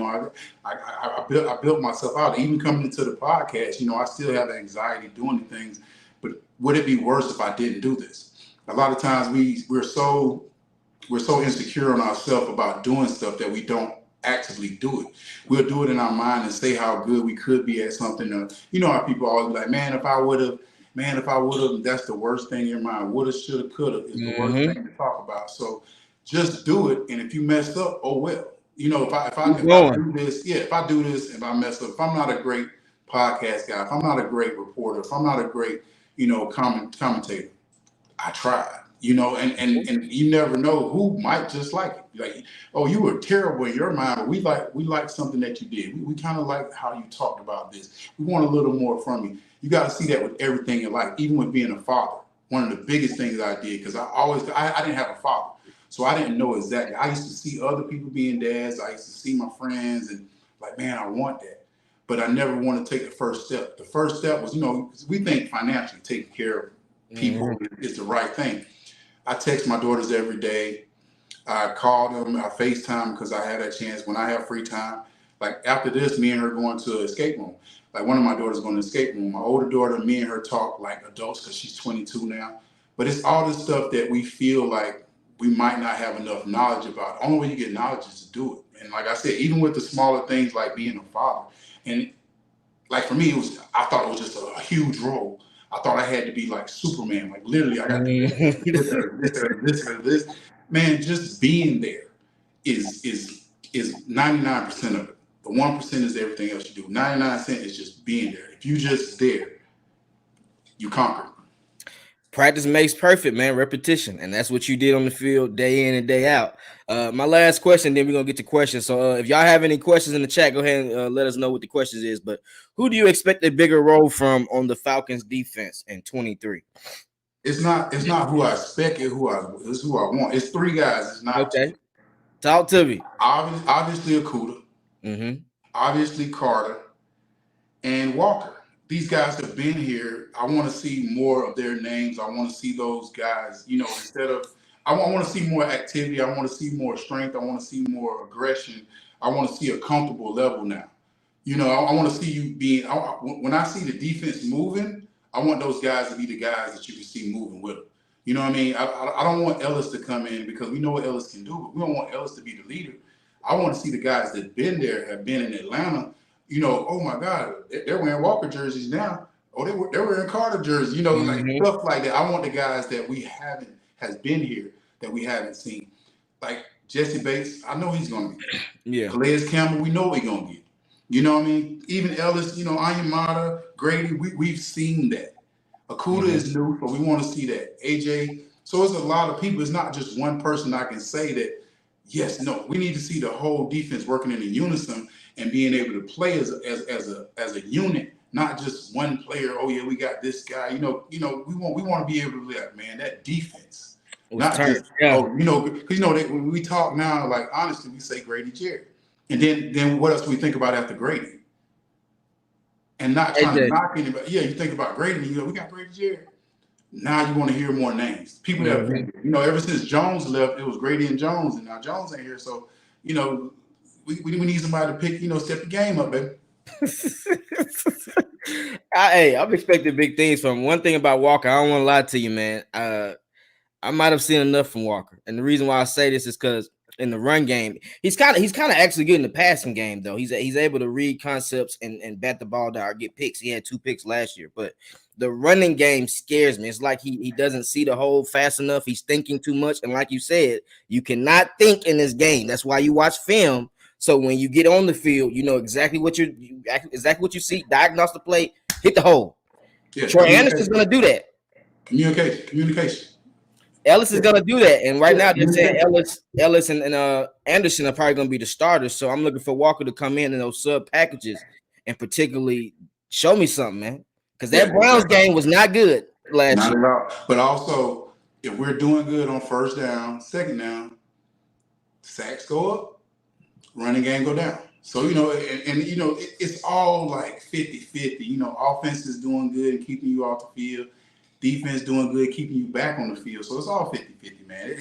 I built myself out. Even coming into the podcast, I still have anxiety doing the things, but would it be worse if I didn't do this? A lot of times we're so insecure on ourselves about doing stuff that we don't actively do it. We'll do it in our mind and say how good we could be at something. How people always be like, man, if I would have, that's the worst thing in your mind. Woulda, shoulda, coulda is the worst thing to talk about. So just do it. And if you mess up, oh well. If I do this, if I do this and I mess up, if I'm not a great podcast guy, if I'm not a great reporter, if I'm not a great, commentator, I tried. And you never know who might just like it. Like, oh, you were terrible in your mind, but we like something that you did. We kind of like how you talked about this. We want a little more from you. You got to see that with everything in life, even with being a father. One of the biggest things I did, because I didn't have a father, so I didn't know exactly. I used to see other people being dads. I used to see my friends and like, man, I want that. But I never want to take the first step. The first step was, we think financially taking care of people is the right thing. I text my daughters every day. I call them, I FaceTime because I have that chance when I have free time. Like after this, me and her going to an escape room. Like one of my daughters going to escape room. My older daughter, me and her talk like adults because she's 22 now. But it's all this stuff that we feel like we might not have enough knowledge about. The only way you get knowledge is to do it. And like I said, even with the smaller things like being a father, and like for me, I thought it was just a huge role. I thought I had to be like Superman, like literally I got to do this. Man, just being there is 99% of it. The 1% is everything else you do. 99% is just being there. If you just there, you conquer. Practice makes perfect, man. Repetition, and that's what you did on the field day in and day out. My last question, then we're gonna get to questions. So, if y'all have any questions in the chat, go ahead and let us know what the questions is. But who do you expect a bigger role from on the Falcons defense in 23? It's not who I expect. It's who I want. It's three guys. It's not okay. Two. Talk to me. Obviously, Okudah. Obviously, Carter and Walker. These guys have been here. I want to see more of their names. I want to see those guys, instead of, I want to see more activity. I want to see more strength. I want to see more aggression. I want to see a comfortable level now. I want to see you being, when I see the defense moving, I want those guys to be the guys that you can see moving with them. You know what I mean? I don't want Ellis to come in because we know what Ellis can do, but we don't want Ellis to be the leader. I want to see the guys that been there, have been in Atlanta. Oh my God, they're wearing Walker jerseys now. Oh, they were wearing Carter jerseys, like stuff like that. I want the guys that has been here that we haven't seen. Like Jesse Bates, I know he's gonna be there. Yeah. Calais Campbell, we know we're gonna get. You know what I mean? Even Ellis, Anyamata, Grady, we've seen that. Okudah is new, but we want to see that. AJ. So it's a lot of people. It's not just one person I can say that, yes, no. We need to see the whole defense working in a unison and being able to play as a unit, not just one player. Oh yeah, we got this guy. We want to be able to let, man, that defense. Not just because when we talk now, like honestly, we say Grady Jarrett. And then what else do we think about after Grady? And not trying to knock anybody. Yeah, you think about Grady, and we got Grady Jarrett. Now you want to hear more names. People that have been, ever since Jones left, it was Grady and Jones, and now Jones ain't here. So, we need somebody to pick, step the game up, baby. I'm expecting big things from him. One thing about Walker, I don't want to lie to you, man. I might have seen enough from Walker, and the reason why I say this is because in the run game, he's kind of actually good in the passing game though. He's able to read concepts and bat the ball down or get picks. He had 2 picks last year, but the running game scares me. It's like he doesn't see the hole fast enough. He's thinking too much, and like you said, you cannot think in this game. That's why you watch film. So when you get on the field, you know exactly what exactly what you see. Diagnose the play, hit the hole. Yeah, Troy Anderson's going to do that. Communication. Ellis is gonna do that, and right now they're saying Ellis and Anderson are probably gonna be the starters. So I'm looking for Walker to come in those sub packages and particularly show me something, man. Because that Browns game was not good last year. Not at all. But also, if we're doing good on first down, second down, sacks go up, running game go down. So, you know, and you know, it's all like 50-50. You know, offense is doing good and keeping you off the field. Defense doing good, keeping you back on the field. So it's all 50-50, man.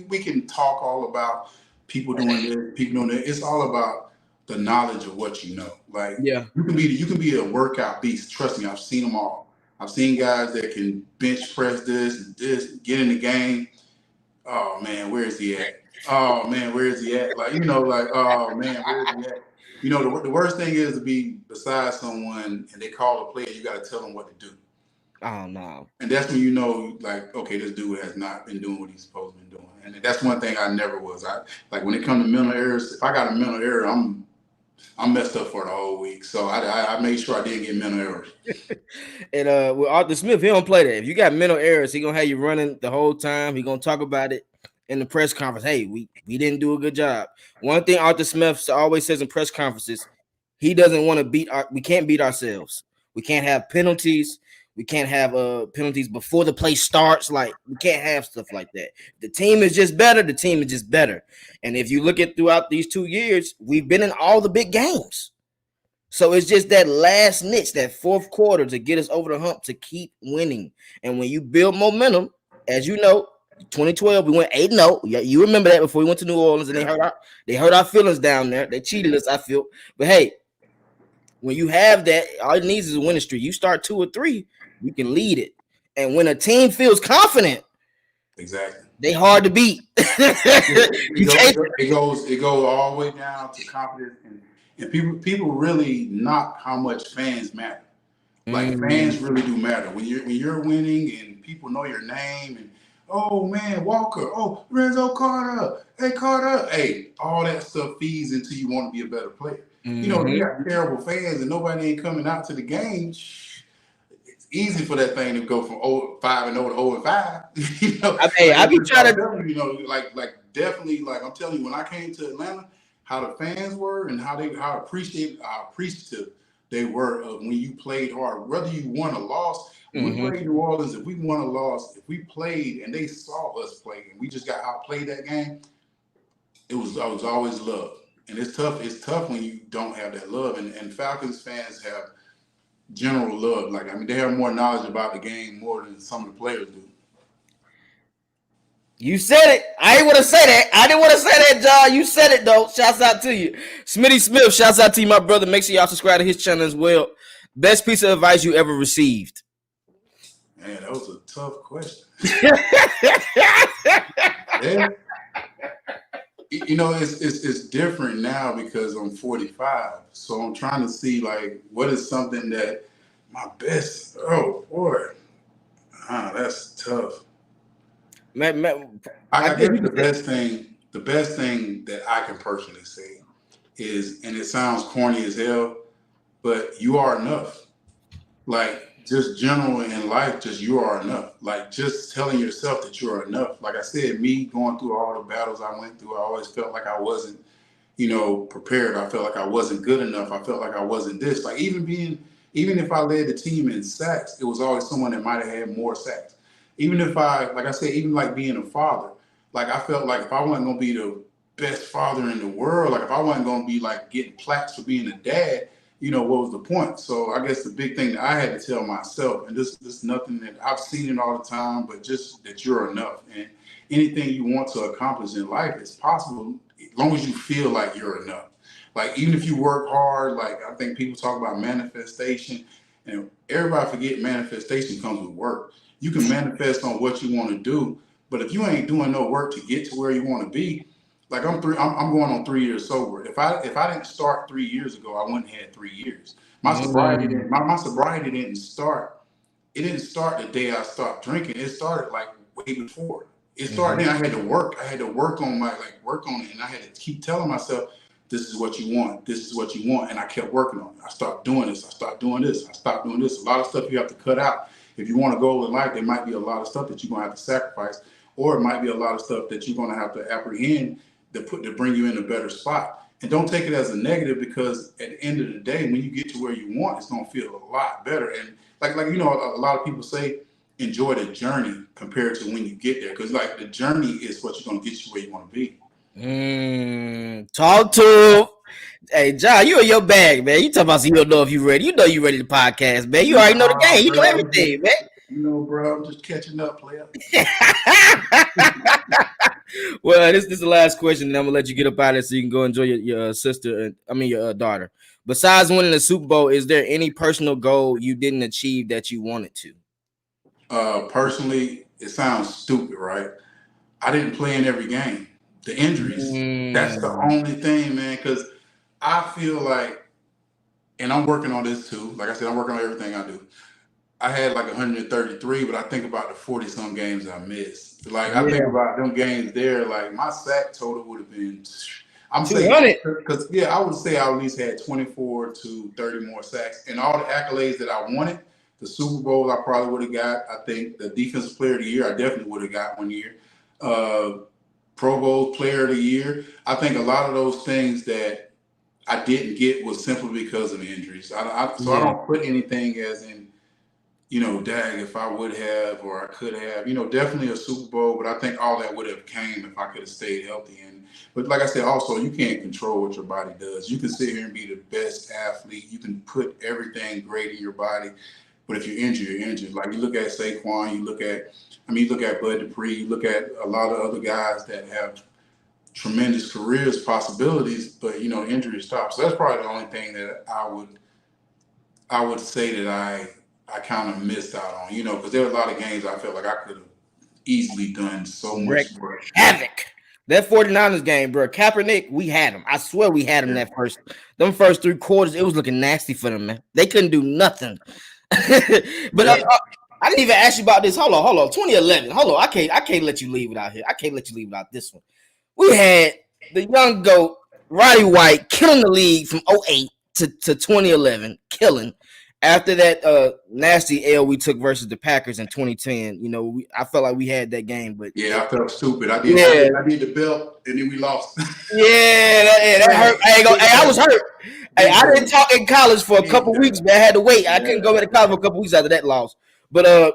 We can talk all about people doing this, people doing that. It's all about the knowledge of what you know. Like, yeah, you can be a workout beast. Trust me, I've seen them all. I've seen guys that can bench press this, get in the game. Oh man, where is he at? Oh man, where is he at? Like, you know, like, oh man, where is he at? You know, the worst thing is to be beside someone and they call a play, you got to tell them what to do. Oh no. And that's when you know, like, okay, this dude has not been doing what he's supposed to be doing. And that's one thing I never was. I like when it comes to mental errors, if I got a mental error, I'm messed up for the whole week. So I made sure I didn't get mental errors. And with Arthur Smith, he don't play that. If you got mental errors, he gonna have you running the whole time. He gonna talk about it in the press conference. Hey, we didn't do a good job. One thing Arthur Smith always says in press conferences, he doesn't want to we can't beat ourselves. We can't have penalties. We can't have penalties before the play starts. Like, we can't have stuff like that. The team is just better. The team is just better. And if you look at throughout these 2 years, we've been in all the big games. So it's just that last niche, that fourth quarter to get us over the hump to keep winning. And when you build momentum, as you know, 2012, we went 8-0. You remember that before we went to New Orleans and they hurt our feelings down there. They cheated us, I feel. But hey, when you have that, all it needs is a winning streak. You start 2 or 3, you can lead it. And when a team feels confident, exactly, they hard to beat. It goes all the way down to confidence, and people really knock how much fans matter. Like, fans really do matter when you're winning and people know your name and, oh man, Walker, oh Renzo Carter, hey, all that stuff feeds into you want to be a better player. You know, you got terrible fans and nobody ain't coming out to the game. It's easy for that thing to go from 5-0 to 0-5. You know, I be trying to, you know, like definitely, like I'm telling you, when I came to Atlanta, how the fans were and how appreciative they were of when you played hard, whether you won or lost. When we played New Orleans, if we won or lost, if we played and they saw us play and we just got outplayed that game, it was always love. And it's tough. It's tough when you don't have that love. And Falcons fans have general love. Like, I mean, they have more knowledge about the game more than some of the players do. You said it. I ain't want to say that. I didn't want to say that, John. You said it, though. Shouts out to you. Smitty Smith, shouts out to you, my brother. Make sure y'all subscribe to his channel as well. Best piece of advice you ever received? Man, that was a tough question. Yeah. You know, it's different now because I'm 45. So I'm trying to see, like, what is something that my best, oh, boy. That's tough. I guess the best thing that I can personally say is, and it sounds corny as hell, but you are enough. Like, just general in life, just you are enough. Like, just telling yourself that you are enough. Like I said, me going through all the battles I went through, I always felt like I wasn't, you know, prepared. I felt like I wasn't good enough. I felt like I wasn't this. Like, even if I led the team in sacks, it was always someone that might have had more sacks. Even if like I said, even like being a father, like I felt like if I wasn't going to be the best father in the world, like if I wasn't going to be like getting plaques for being a dad, you know, what was the point? So I guess the big thing that I had to tell myself, and this is nothing that I've seen it all the time, but just that you're enough. And anything you want to accomplish in life is possible as long as you feel like you're enough. Like even if you work hard, like I think people talk about manifestation, and everybody forget manifestation comes with work. You can manifest on what you want to do, but if you ain't doing no work to get to where you want to be, like I'm going on 3 years sober. If I didn't start 3 years ago, I wouldn't have had 3 years. My sobriety Mm. didn't my sobriety didn't start. It didn't start the day I stopped drinking. It started like way before. It started then. I had to work. I had to work on work on it, and I had to keep telling myself, "This is what you want. This is what you want." And I kept working on it. I stopped doing this. I stopped doing this. I stopped doing this. A lot of stuff you have to cut out. If you want to go in life, there might be a lot of stuff that you're gonna have to sacrifice, or it might be a lot of stuff that you're gonna have to apprehend to bring you in a better spot. And don't take it as a negative, because at the end of the day, when you get to where you want, it's gonna feel a lot better. And like a lot of people say, enjoy the journey compared to when you get there, because like the journey is what's going to get you where you want to be. Talk to him. Hey, John, you in your bag, man. You talking about you don't know if you ready. You know you ready to podcast, man. You already know the game. You know everything, man. Bro, I'm just catching up, player. Well, this is the last question, and I'm gonna let you get up out of it so you can go enjoy your sister. Your daughter. Besides winning the Super Bowl, is there any personal goal you didn't achieve that you wanted to? Personally, it sounds stupid, right? I didn't play in every game. The injuries, that's the only thing, man. Because I feel like, and I'm working on this too. Like I said, I'm working on everything I do. I had like 133, but I think about the 40-some games I missed. Like I think about them games there, like my sack total would have been, I'm saying, because I would say I at least had 24 to 30 more sacks, and all the accolades that I wanted. The Super Bowl I probably would have got. I think the Defensive Player of the Year I definitely would have got one year. Pro Bowl Player of the Year. I think a lot of those things that I didn't get was simply because of injuries. So I don't put anything as in, dag, if I would have or I could have, definitely a Super Bowl, but I think all that would have came if I could have stayed healthy. But like I said, also, you can't control what your body does. You can sit here and be the best athlete. You can put everything great in your body, but if you're injured, you're injured. Like you look at Saquon, you look at Bud Dupree, you look at a lot of other guys that have tremendous careers, possibilities, but injury stops. So that's probably the only thing that I would say that I kind of missed out on, because there were a lot of games I felt like I could have easily done so much work. Havoc. That 49ers game, bro. Kaepernick, we had him. I swear we had him them first 3 quarters. It was looking nasty for them, man. They couldn't do nothing. But I didn't even ask you about this. Hold on. 2011. Hold on. I can't let you leave without here. I can't let you leave without this one. We had the young GOAT, Roddy White, killing the league from 2008 to 2011, killing. After that nasty L we took versus the Packers in 2010, I felt like we had that game, but I felt stupid. I did the belt, and then we lost. That hurt. I was hurt. Hey, I didn't talk in college for a couple weeks, man. I had to wait. I couldn't go back to college for a couple weeks after that loss. But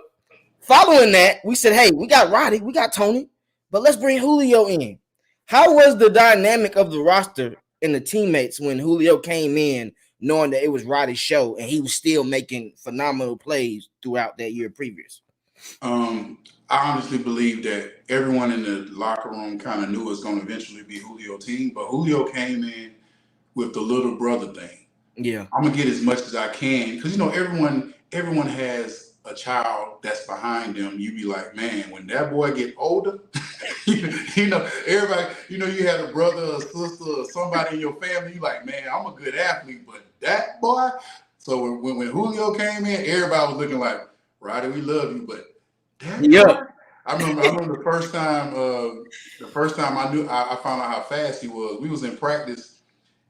following that, we said, hey, we got Roddy, we got Tony, but let's bring Julio in. How was the dynamic of the roster and the teammates when Julio came in, knowing that it was Roddy's show and he was still making phenomenal plays throughout that year previous? I honestly believe that everyone in the locker room kind of knew it was going to eventually be Julio's team, but Julio came in with the little brother thing. Yeah. I'm going to get as much as I can, because, everyone has a child that's behind them. You be like, man, when that boy get older, everybody, you had a brother or sister or somebody in your family, you like, man, I'm a good athlete, but that boy. So when Julio came in, everybody was looking like, Roddy, we love you, but that boy. I remember the first time I found out how fast he was. We was in practice,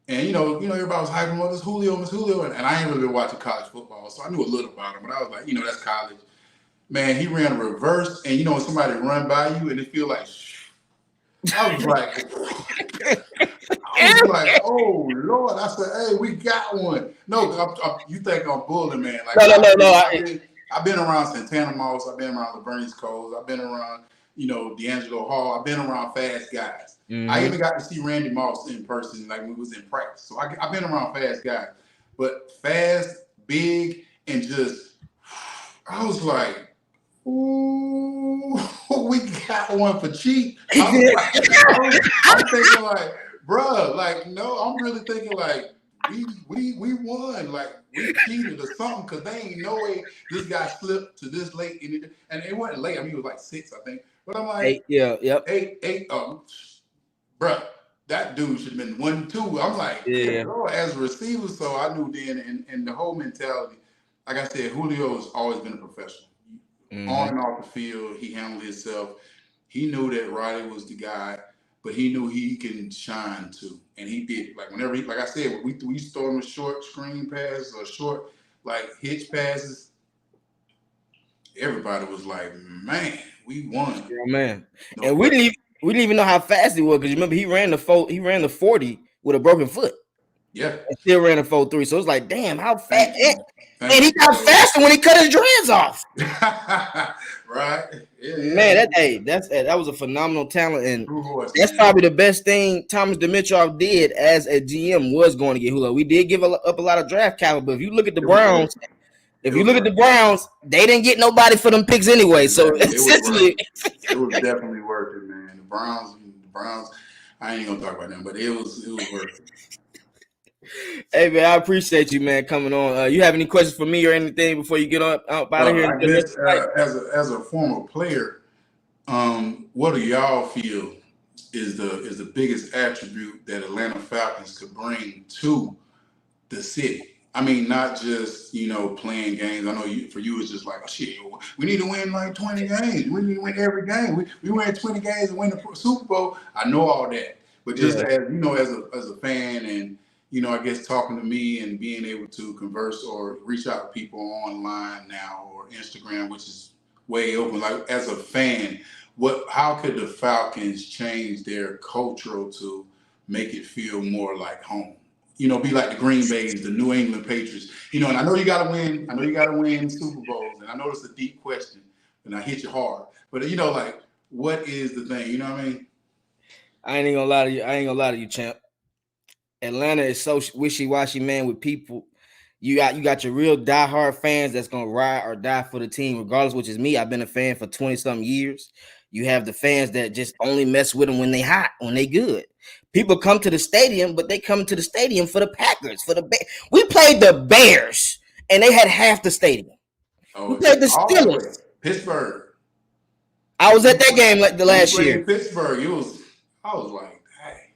and everybody was hyping about this Julio, and I ain't really been watching college football, so I knew a little about him, but I was like, that's college. Man, he ran a reverse, and when somebody run by you and it feel like, I was like, oh Lord! I said, hey, we got one. No, you think I'm bullying, man? Like, no. I've been around Santana Moss. I've been around LaVernius Coles. I've been around, D'Angelo Hall. I've been around fast guys. Mm-hmm. I even got to see Randy Moss in person, like when we was in practice. So I've been around fast guys, but fast, big, and just, I was like, ooh, we got one for cheap. I'm thinking like, Bruh, like, no, I'm really thinking like we won, like we cheated or something, because they ain't no way this guy slipped to this late and it wasn't late. I mean, it was like 6, I think. But I'm like, yep. 8, bruh, that dude should have been 1-2. I'm like, Yeah. Lord, as a receiver, so I knew then, and the whole mentality, like I said, Julio has always been a professional. On and off the field, he handled himself. He knew that Riley was the guy, but he knew he can shine too, and he did. Like whenever, like I said, we used to throw him a short screen pass or short like hitch passes. Everybody was like, "Man, we won." Yeah, man. No And question. we didn't even know how fast he was, because remember he ran the 40 with a broken foot. Yeah. And still ran a 4.3. So it's like, damn, how fast. And he Thank got faster when he cut his dreads off. Right. Yeah, Man, that was a phenomenal talent, and horse, that's man. probably the best thing Thomas Dimitroff did as a GM was going to get Julio. We did give up a lot of draft capital, but if you look at the Browns, they didn't get nobody for them picks anyway. So essentially, it was definitely worth it, man. The Browns. I ain't gonna talk about them, but it was worth it. Hey man, I appreciate you, man, coming on. You have any questions for me or anything before you get out of here? I guess as a former player, what do y'all feel is the biggest attribute that Atlanta Falcons could bring to the city? I mean, not just playing games. I know for you it's just like, oh, shit, we need to win like 20 games. We need to win every game. We win 20 games and win the Super Bowl. I know all that, but just as a fan, and I guess talking to me and being able to converse or reach out to people online now or Instagram, which is way open. Like as a fan, how could the Falcons change their cultural to make it feel more like home? Be like the Green Bays, the New England Patriots. And I know you got to win. I know you got to win Super Bowls, and I know it's a deep question, and I hit you hard. But like, what is the thing? You know what I mean? I ain't gonna lie to you, champ. Atlanta is so wishy-washy, man, with people. You got your real diehard fans that's gonna ride or die for the team, regardless, which is me. I've been a fan for 20-something years. You have the fans that just only mess with them when they hot, when they good. People come to the stadium, but they come to the stadium for the Packers, for the Bears. We played the Bears, and they had half the stadium. We played the Steelers. Pittsburgh. I was at that game like the last year. In Pittsburgh, I was like, hey.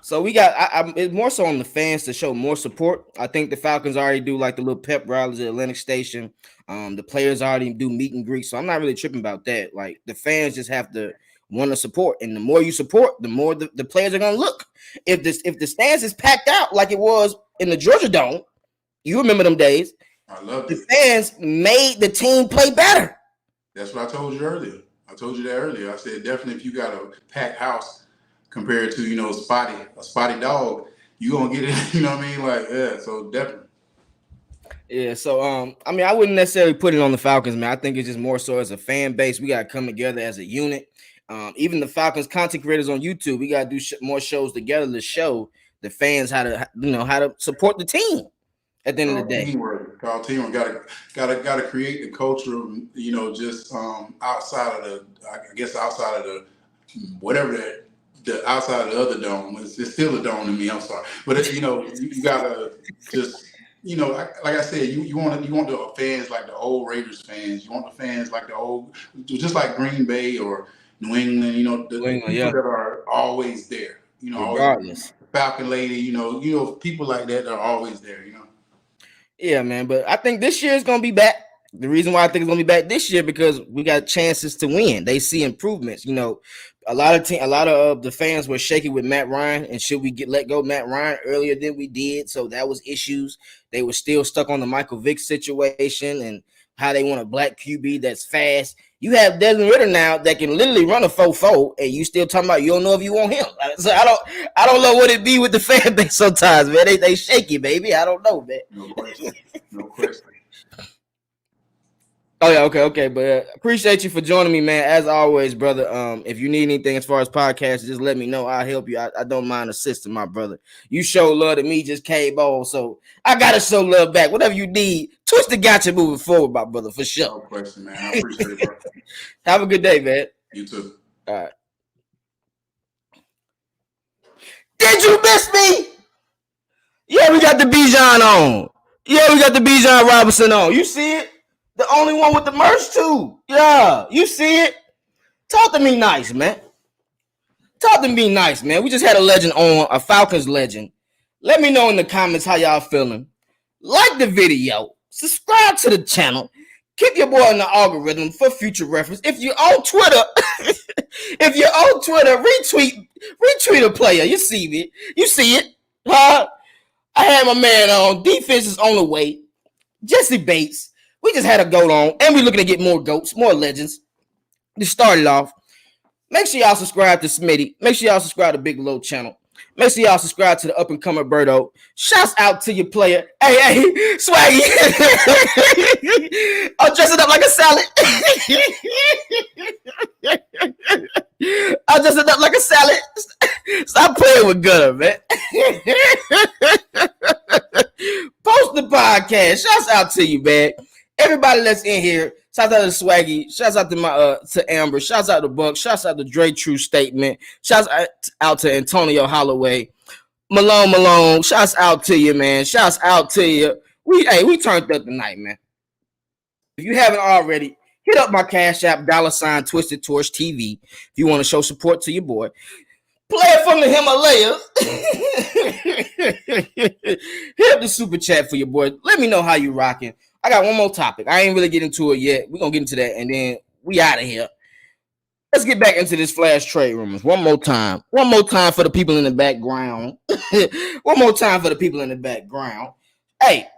So we got it's more so on the fans to show more support. I think the Falcons already do like the little pep rallies at Atlantic Station. The players already do meet and greet, so I'm not really tripping about that. Like the fans just have to want to support, and the more you support, the more the players are gonna look. If the stands is packed out like it was in the Georgia Dome, you remember them days. I love the fans made the team play better. That's what I told you earlier. I told you that earlier. I said definitely if you got a packed house compared to a spotty dog, you gonna get it. You know what I mean? Like so definitely. Yeah, so I mean, I wouldn't necessarily put it on the Falcons, man. I think it's just more so as a fan base, we gotta come together as a unit. Even the Falcons content creators on YouTube, we gotta do more shows together to show the fans how to support the team. At the end of the day, teamwork. Gotta create the culture of just outside of the whatever the outside of the other dome. It's still a dome to me. I'm sorry, but you gotta just. Like I said, you want the fans like the old Raiders fans. You want the fans like the old, just like Green Bay or New England. The people that are always there. Regardless. Falcon lady. People like that are always there. Yeah, man. But I think this year is gonna be back. The reason why I think it's gonna be back this year because we got chances to win. They see improvements. A lot of the fans were shaky with Matt Ryan, and should we let go Matt Ryan earlier than we did? So that was issues. They were still stuck on the Michael Vick situation and how they want a black QB that's fast. You have Desmond Ridder now that can literally run a 4.4, and you still talking about you don't know if you want him. So I don't know what it be with the fan base sometimes, man. They shaky, baby. I don't know, man. No question. Oh yeah, okay. But appreciate you for joining me, man. As always, brother. If you need anything as far as podcasts, just let me know. I'll help you. I don't mind assisting, my brother. You show love to me, just K-Ball, so I gotta show love back. Whatever you need, Twisted got you moving forward, my brother, for sure. No question, man. I appreciate it, bro. Have a good day, man. You too. All right. Did you miss me? Yeah, we got the Bijan on. Yeah, we got the Bijan Robinson on. You see it? The only one with the merch too. Yeah, you see it? Talk to me nice, man. Talk to me nice, man. We just had a legend on, a Falcons legend. Let me know in the comments how y'all feeling. Like the video. Subscribe to the channel. Keep your boy in the algorithm for future reference. If you're on Twitter, retweet a player. You see it. You see it. Huh? I had my man on. Defense is on the way. Jesse Bates. We just had a goat on. And we're looking to get more goats, more legends. To start it off, make sure y'all subscribe to Smitty. Make sure y'all subscribe to Big Low channel. Make sure y'all subscribe to the up and coming Birdo. Shouts out to your player. Hey, Swaggy. I'm dressing up like a salad. I'm dressing up like a salad. Stop playing with Gunner, man. Post the podcast. Shouts out to you, man. Everybody that's in here. Shouts out to Swaggy. Shouts out to to Amber. Shouts out to Buck. Shouts out to Dre True Statement. Shouts out to Antonio Holloway. Malone. Shouts out to you, man. Shouts out to you. We turned up tonight, man. If you haven't already, hit up my Cash App, $ Twisted Torch TV. If you want to show support to your boy. Play it from the Himalayas. Hit up the super chat for your boy. Let me know how you rocking. I got one more topic. I ain't really get into it yet. We're going to get into that, and then we out of here. Let's get back into this flash trade rumors. One more time. One more time for the people in the background. One more time for the people in the background. Hey,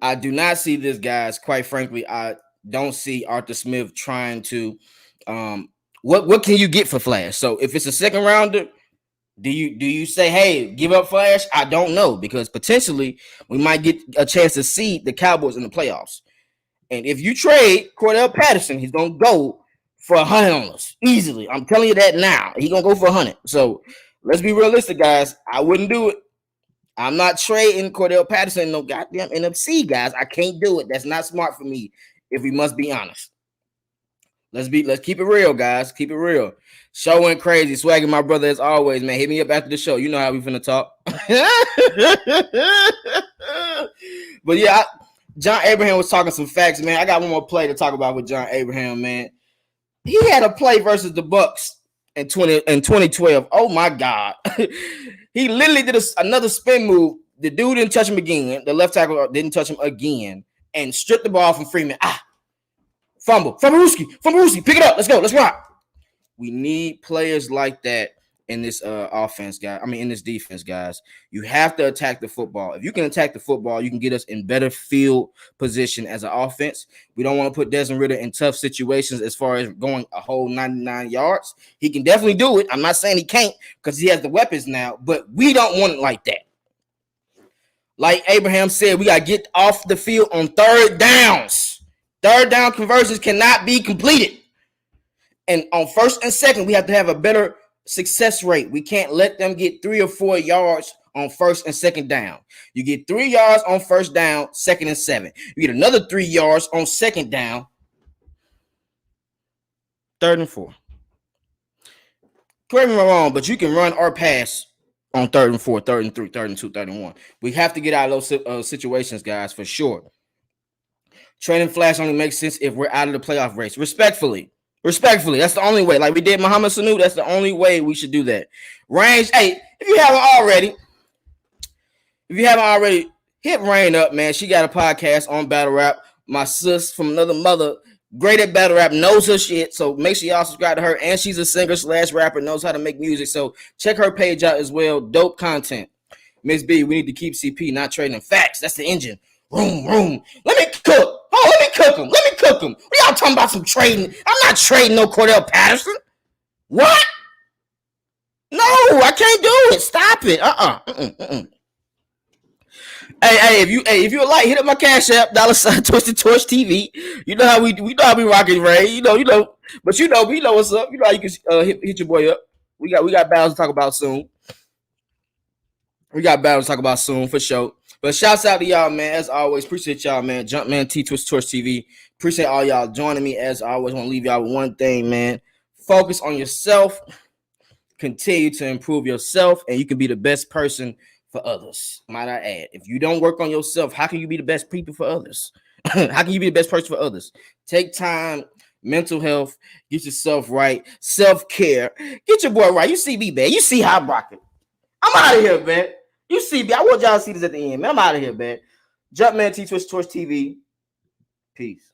I do not see this, guys. Quite frankly, I don't see Arthur Smith trying to what can you get for Flash? So if it's a second rounder, do you say, hey, give up Flash? I don't know, because potentially we might get a chance to see the Cowboys in the playoffs. And if you trade Cordell Patterson, he's gonna go for 100 on us easily. I'm telling you that now. He's gonna go for 100. So let's be realistic, guys. I wouldn't do it. I'm not trading Cordell Patterson no goddamn NFC, guys. I can't do it. That's not smart for me, if we must be honest. Let's keep it real, guys. Keep it real. Show went crazy. Swagging my brother as always, man. Hit me up after the show. You know how we finna talk. But yeah, John Abraham was talking some facts, man. I got one more play to talk about with John Abraham, man. He had a play versus the Bucks in 2012. Oh my God. He literally did another spin move. The dude didn't touch him again. The left tackle didn't touch him again and stripped the ball from Freeman. Fumble. Pick it up. Let's go. Let's rock. We need players like that in this offense, guys. I mean, in this defense, guys. You have to attack the football. If you can attack the football, you can get us in better field position as an offense. We don't want to put Desmond Ridder in tough situations as far as going a whole 99 yards. He can definitely do it. I'm not saying he can't, because he has the weapons now, but we don't want it like that. Like Abraham said, we got to get off the field on third downs. Third down conversions cannot be completed. And on first and second, we have to have a better success rate. We can't let them get 3 or 4 yards on first and second down. You get 3 yards on first down, second and 7. You get another 3 yards on second down, third and 4. Correct me if I'm wrong, but you can run or pass on third and 4, third and 3, third and 2, third and 1. We have to get out of those situations, guys, for sure. Trading Flash only makes sense if we're out of the playoff race. Respectfully. That's the only way. Like we did Muhammad Sanu, that's the only way we should do that. Range, hey, if you haven't already, hit Rain up, man. She got a podcast on battle rap. My sis from another mother, great at battle rap, knows her shit. So make sure y'all subscribe to her. And she's a singer/rapper, knows how to make music. So check her page out as well. Dope content. Miss B, we need to keep CP, not trading facts. That's the engine. Room. Let me cook. Let me cook them. What y'all talking about some trading? I'm not trading no Cordell Patterson. What? No, I can't do it. Stop it. Hey, if you like, hit up my Cash App, $ Twisted Torch TV. You know how we rocking, Ray. You know, but you know what's up. You know how you can hit your boy up. We got battles to talk about soon. For sure. But shouts out to y'all, man. As always, appreciate y'all, man. Jumpman T Twisted Torch TV. Appreciate all y'all joining me. As always, want to leave y'all with one thing, man. Focus on yourself. continue to improve yourself, and you can be the best person for others. Might I add, if you don't work on yourself, how can you be the best people for others? How can you be the best person for others? Take time, mental health, get yourself right, self-care, get your boy right. You see me, man. You see how I'm rocking. I'm out of here, man. You see me. I want y'all to see this at the end, man. I'm out of here, man. Jumpman T Twitch Torch TV. Peace.